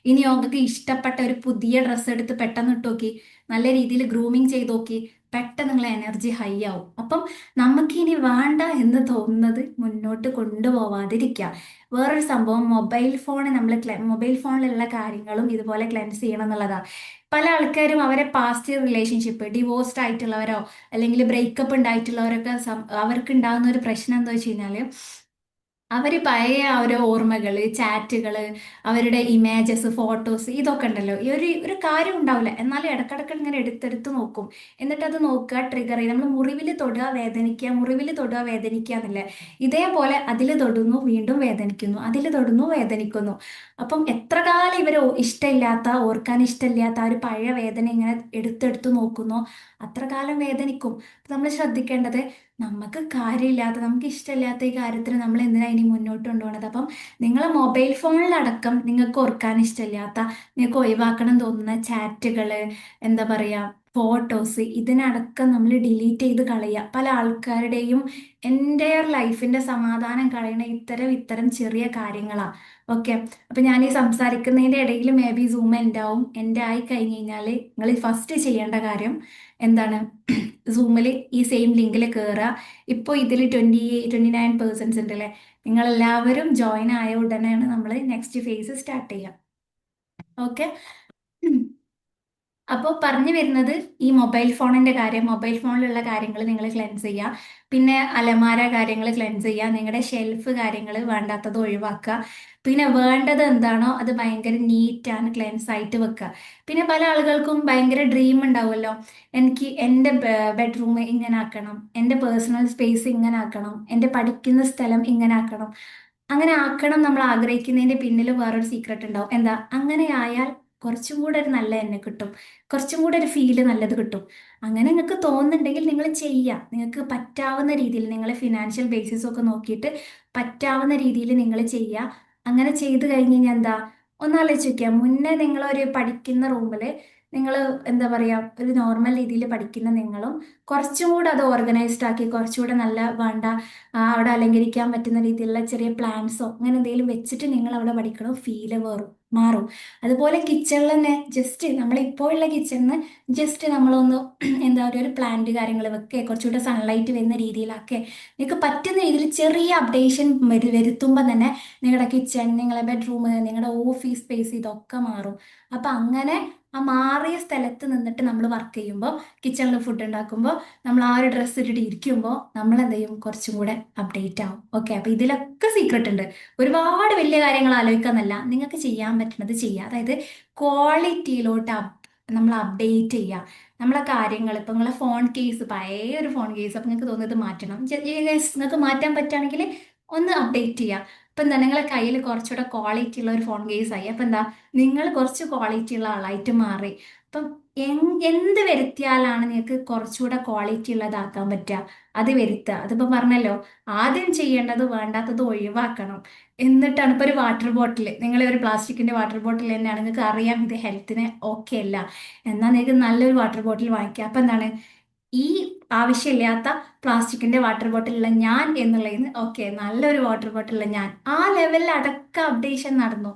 ഇനി നിങ്ങൾക്ക് ഇഷ്ടപ്പെട്ട ഒരു പുതിയ ഡ്രസ്സ് എടുത്ത് പെട്ടെന്ന് ഇട്ട് നോക്കി, നല്ല രീതിയിൽ ഗ്രൂമിങ് ചെയ്ത് നോക്കി, പെട്ടെന്ന് നിങ്ങളെ എനർജി ഹൈ ആവും. അപ്പം നമുക്കിനി വേണ്ട എന്ന് തോന്നുന്നത് മുന്നോട്ട് കൊണ്ടുപോവാതിരിക്കുക. വേറൊരു സംഭവം, മൊബൈൽ ഫോണിലുള്ള കാര്യങ്ങളും ഇതുപോലെ ക്ലെൻസ് ചെയ്യണം എന്നുള്ളതാണ്. പല ആൾക്കാരും അവരെ പാസ്റ്റ് റിലേഷൻഷിപ്പ്, ഡിവോഴ്സ്ഡ് ആയിട്ടുള്ളവരോ അല്ലെങ്കിൽ ബ്രേക്കപ്പ് ഉണ്ടായിട്ടുള്ളവരൊക്കെ അവർക്ക് ഉണ്ടാകുന്ന ഒരു പ്രശ്നം എന്താ വെച്ച് കഴിഞ്ഞാല്, അവര് പഴയ ഓരോ ഓർമ്മകള്, ചാറ്റുകള്, അവരുടെ ഇമേജസ്, ഫോട്ടോസ്, ഇതൊക്കെ ഉണ്ടല്ലോ, ഈ ഒരു കാര്യം ഉണ്ടാവില്ല, എന്നാലും ഇടക്കിടക്ക് ഇങ്ങനെ എടുത്തെടുത്ത് നോക്കും. എന്നിട്ട് അത് നോക്കുക, ട്രിഗർ ചെയ്ത് നമ്മൾ മുറിവിൽ തൊടുക വേദനിക്കുക, മുറിവിൽ തൊടുക വേദനിക്കുക എന്നല്ലേ, ഇതേപോലെ അതിൽ തൊടുന്നു വീണ്ടും വേദനിക്കുന്നു, അതിൽ തൊടുന്നു വേദനിക്കുന്നു. അപ്പം എത്ര കാലം ഇവർ ഇഷ്ടമില്ലാത്ത, ഓർക്കാൻ ഇഷ്ടമില്ലാത്ത ആ ഒരു പഴയ വേദന ഇങ്ങനെ എടുത്തെടുത്ത് നോക്കുന്നോ അത്ര കാലം വേദനിക്കും. നമ്മൾ ശ്രദ്ധിക്കേണ്ടത്, നമുക്ക് കാര്യമില്ലാത്ത, നമുക്ക് ഇഷ്ടമില്ലാത്ത ഈ കാര്യത്തിന് നമ്മൾ എന്തിനാ ഇനി മുന്നോട്ട് കൊണ്ടുപോകണത്. അപ്പം നിങ്ങളെ മൊബൈൽ ഫോണിലടക്കം നിങ്ങൾക്ക് ഓർക്കാൻ ഇഷ്ടമില്ലാത്ത, നിങ്ങൾക്ക് ഒഴിവാക്കണം തോന്നുന്ന ചാറ്റുകള്, എന്താ പറയാ, ഫോട്ടോസ്, ഇതിനടക്കം നമ്മൾ ഡിലീറ്റ് ചെയ്ത് കളയുക. പല ആൾക്കാരുടെയും എൻ്റയർ ലൈഫിന്റെ സമാധാനം കളയണ ഇത്തരം ചെറിയ കാര്യങ്ങളാ. ഓക്കെ, അപ്പൊ ഞാൻ ഈ സംസാരിക്കുന്നതിന്റെ ഇടയിൽ മേ ബി സൂം എൻഡ് ആവും. എൻഡ് ആയി കഴിഞ്ഞ് കഴിഞ്ഞാൽ നിങ്ങൾ ഫസ്റ്റ് ചെയ്യേണ്ട കാര്യം, എന്താണ് സൂമിൽ ഈ സെയിം ലിങ്കിൽ കയറുക. ഇപ്പോൾ ഇതിൽ 29% ഉണ്ട് അല്ലേ? നിങ്ങളെല്ലാവരും ജോയിൻ ആയ ഉടനെയാണ് നമ്മൾ നെക്സ്റ്റ് ഫേസ് സ്റ്റാർട്ട് ചെയ്യുക. ഓക്കെ. അപ്പോൾ പറഞ്ഞു വരുന്നത്, ഈ മൊബൈൽ ഫോണിന്റെ കാര്യം, മൊബൈൽ ഫോണിലുള്ള കാര്യങ്ങൾ നിങ്ങൾ ക്ലെൻസ് ചെയ്യുക. പിന്നെ അലമാര കാര്യങ്ങൾ ക്ലെൻസ് ചെയ്യുക. നിങ്ങളുടെ ഷെൽഫ് കാര്യങ്ങൾ വേണ്ടാത്തത് ഒഴിവാക്കുക. പിന്നെ വേണ്ടത് എന്താണോ അത് ഭയങ്കര നീറ്റ് ആൻഡ് ക്ലെൻസ് ആയിട്ട് വെക്കുക. പിന്നെ പല ആളുകൾക്കും ഭയങ്കര ഡ്രീം ഉണ്ടാവുമല്ലോ, എനിക്ക് എൻ്റെ ബെഡ്റൂം ഇങ്ങനെ ആക്കണം, എൻ്റെ പേഴ്സണൽ സ്പേസ് ഇങ്ങനെ ആക്കണം, എൻ്റെ പഠിക്കുന്ന സ്ഥലം ഇങ്ങനെ ആക്കണം. അങ്ങനെ ആക്കണം നമ്മൾ ആഗ്രഹിക്കുന്നതിന്റെ പിന്നിൽ വേറൊരു സീക്രട്ട് ഉണ്ടാവും. എന്താ? അങ്ങനെ ആയാൽ കുറച്ചും കൂടെ ഒരു നല്ല എന്നെ കിട്ടും, കുറച്ചും കൂടെ ഒരു ഫീല് നല്ലത് കിട്ടും. അങ്ങനെ നിങ്ങൾക്ക് തോന്നുന്നുണ്ടെങ്കിൽ നിങ്ങൾ ചെയ്യുക. നിങ്ങൾക്ക് പറ്റാവുന്ന രീതിയിൽ നിങ്ങൾ ഫിനാൻഷ്യൽ ബേസിസ് ഒക്കെ നോക്കിയിട്ട് പറ്റാവുന്ന രീതിയിൽ നിങ്ങൾ ചെയ്യുക. അങ്ങനെ ചെയ്തു കഴിഞ്ഞ് കഴിഞ്ഞാൽ എന്താ, ഒന്നാലോചിച്ച് നോക്കിയാൽ, മുന്നേ നിങ്ങളൊരു പഠിക്കുന്ന റൂമിൽ നിങ്ങൾ എന്താ പറയുക, ഒരു നോർമൽ രീതിയിൽ പഠിക്കുന്ന നിങ്ങളും കുറച്ചും കൂടെ അത് ഓർഗനൈസ്ഡ് ആക്കി കുറച്ചുകൂടെ നല്ല വേണ്ട അവിടെ അലങ്കരിക്കാൻ പറ്റുന്ന രീതിയിലുള്ള ചെറിയ പ്ലാന്റ്സോ അങ്ങനെ എന്തെങ്കിലും വെച്ചിട്ട് നിങ്ങൾ അവിടെ പഠിക്കണോ, ഫീല് മാറും. അതുപോലെ കിച്ചണിൽ തന്നെ ജസ്റ്റ് നമ്മൾ ഇപ്പോൾ ഉള്ള കിച്ചണിന് ജസ്റ്റ് നമ്മളൊന്ന് എന്താ പറയുക, ഒരു പ്ലാന്റ് കാര്യങ്ങൾ വെക്കുക, കുറച്ചുകൂടെ സൺലൈറ്റ് വരുന്ന രീതിയിലാക്കുക. നിങ്ങൾക്ക് പറ്റുന്ന രീതിയിൽ ചെറിയ അപ്ഡേഷൻ വരുത്തുമ്പോൾ തന്നെ നിങ്ങളുടെ കിച്ചൺ, നിങ്ങളുടെ ബെഡ്റൂം, നിങ്ങളുടെ ഓഫീസ് സ്പേസ് ഇതൊക്കെ മാറും. അപ്പം അങ്ങനെ ആ മാറിയ സ്ഥലത്ത് നിന്നിട്ട് നമ്മൾ വർക്ക് ചെയ്യുമ്പോൾ, കിച്ചണിൽ ഫുഡ് ഉണ്ടാക്കുമ്പോൾ, നമ്മൾ ആ ഒരു ഡ്രസ്സ് ഇട്ടിട്ട് ഇരിക്കുമ്പോൾ നമ്മൾ എന്ത് ചെയ്യും, കുറച്ചും കൂടെ അപ്ഡേറ്റ് ആവും. ഓക്കെ. അപ്പൊ ഇതിലൊക്കെ സീക്രട്ട് ഉണ്ട്. ഒരുപാട് വലിയ കാര്യങ്ങൾ ആലോചിക്കാന്നല്ല, നിങ്ങൾക്ക് ചെയ്യാൻ പറ്റുന്നത് ചെയ്യുക. അതായത് ക്വാളിറ്റിയിലോട്ട് നമ്മൾ അപ്ഡേറ്റ് ചെയ്യുക നമ്മളെ കാര്യങ്ങൾ. ഇപ്പൊ നിങ്ങളെ ഫോൺ കേസ് പഴയ ഒരു ഫോൺ കേസ്, അപ്പൊ നിങ്ങൾക്ക് തോന്നുന്നത് മാറ്റണം, നിങ്ങൾക്ക് മാറ്റാൻ പറ്റുകയാണെങ്കിൽ ഒന്ന് അപ്ഡേറ്റ് ചെയ്യുക. അപ്പൊ എന്താ, നിങ്ങളെ കയ്യിൽ കുറച്ചുകൂടെ ക്വാളിറ്റി ഉള്ള ഒരു ഫോൺ കേസ് ആയി. അപ്പൊ എന്താ, നിങ്ങൾ കുറച്ച് ക്വാളിറ്റി ഉള്ള ആളായിട്ട് മാറി. അപ്പം എന്ത് വരുത്തിയാലാണ് നിങ്ങൾക്ക് കുറച്ചുകൂടെ ക്വാളിറ്റി ഉള്ളതാക്കാൻ പറ്റുക, അത് വരുത്തുക. അതിപ്പോ പറഞ്ഞല്ലോ, ആദ്യം ചെയ്യേണ്ടത് വേണ്ടാത്തത് ഒഴിവാക്കണം. എന്നിട്ടാണ് ഇപ്പൊ ഒരു വാട്ടർ ബോട്ടിൽ, നിങ്ങൾ ഒരു പ്ലാസ്റ്റിക്കിന്റെ വാട്ടർ ബോട്ടിൽ തന്നെയാണ്, നിങ്ങൾക്ക് അറിയാം ഇത് ഹെൽത്തിന് ഓക്കെ അല്ല, എന്നാൽ നിങ്ങൾക്ക് നല്ലൊരു വാട്ടർ ബോട്ടിൽ വാങ്ങിക്കുക. അപ്പൊ എന്താണ്, ഈ ആവശ്യമില്ലാത്ത പ്ലാസ്റ്റിക്കിന്റെ വാട്ടർ ബോട്ടിലുള്ള ഞാൻ എന്നുള്ളതിന് ഓക്കെ, നല്ലൊരു വാട്ടർ ബോട്ടിലുള്ള ഞാൻ, ആ ലെവലിൽ അടക്കം അപ്ഡേഷൻ നടന്നു.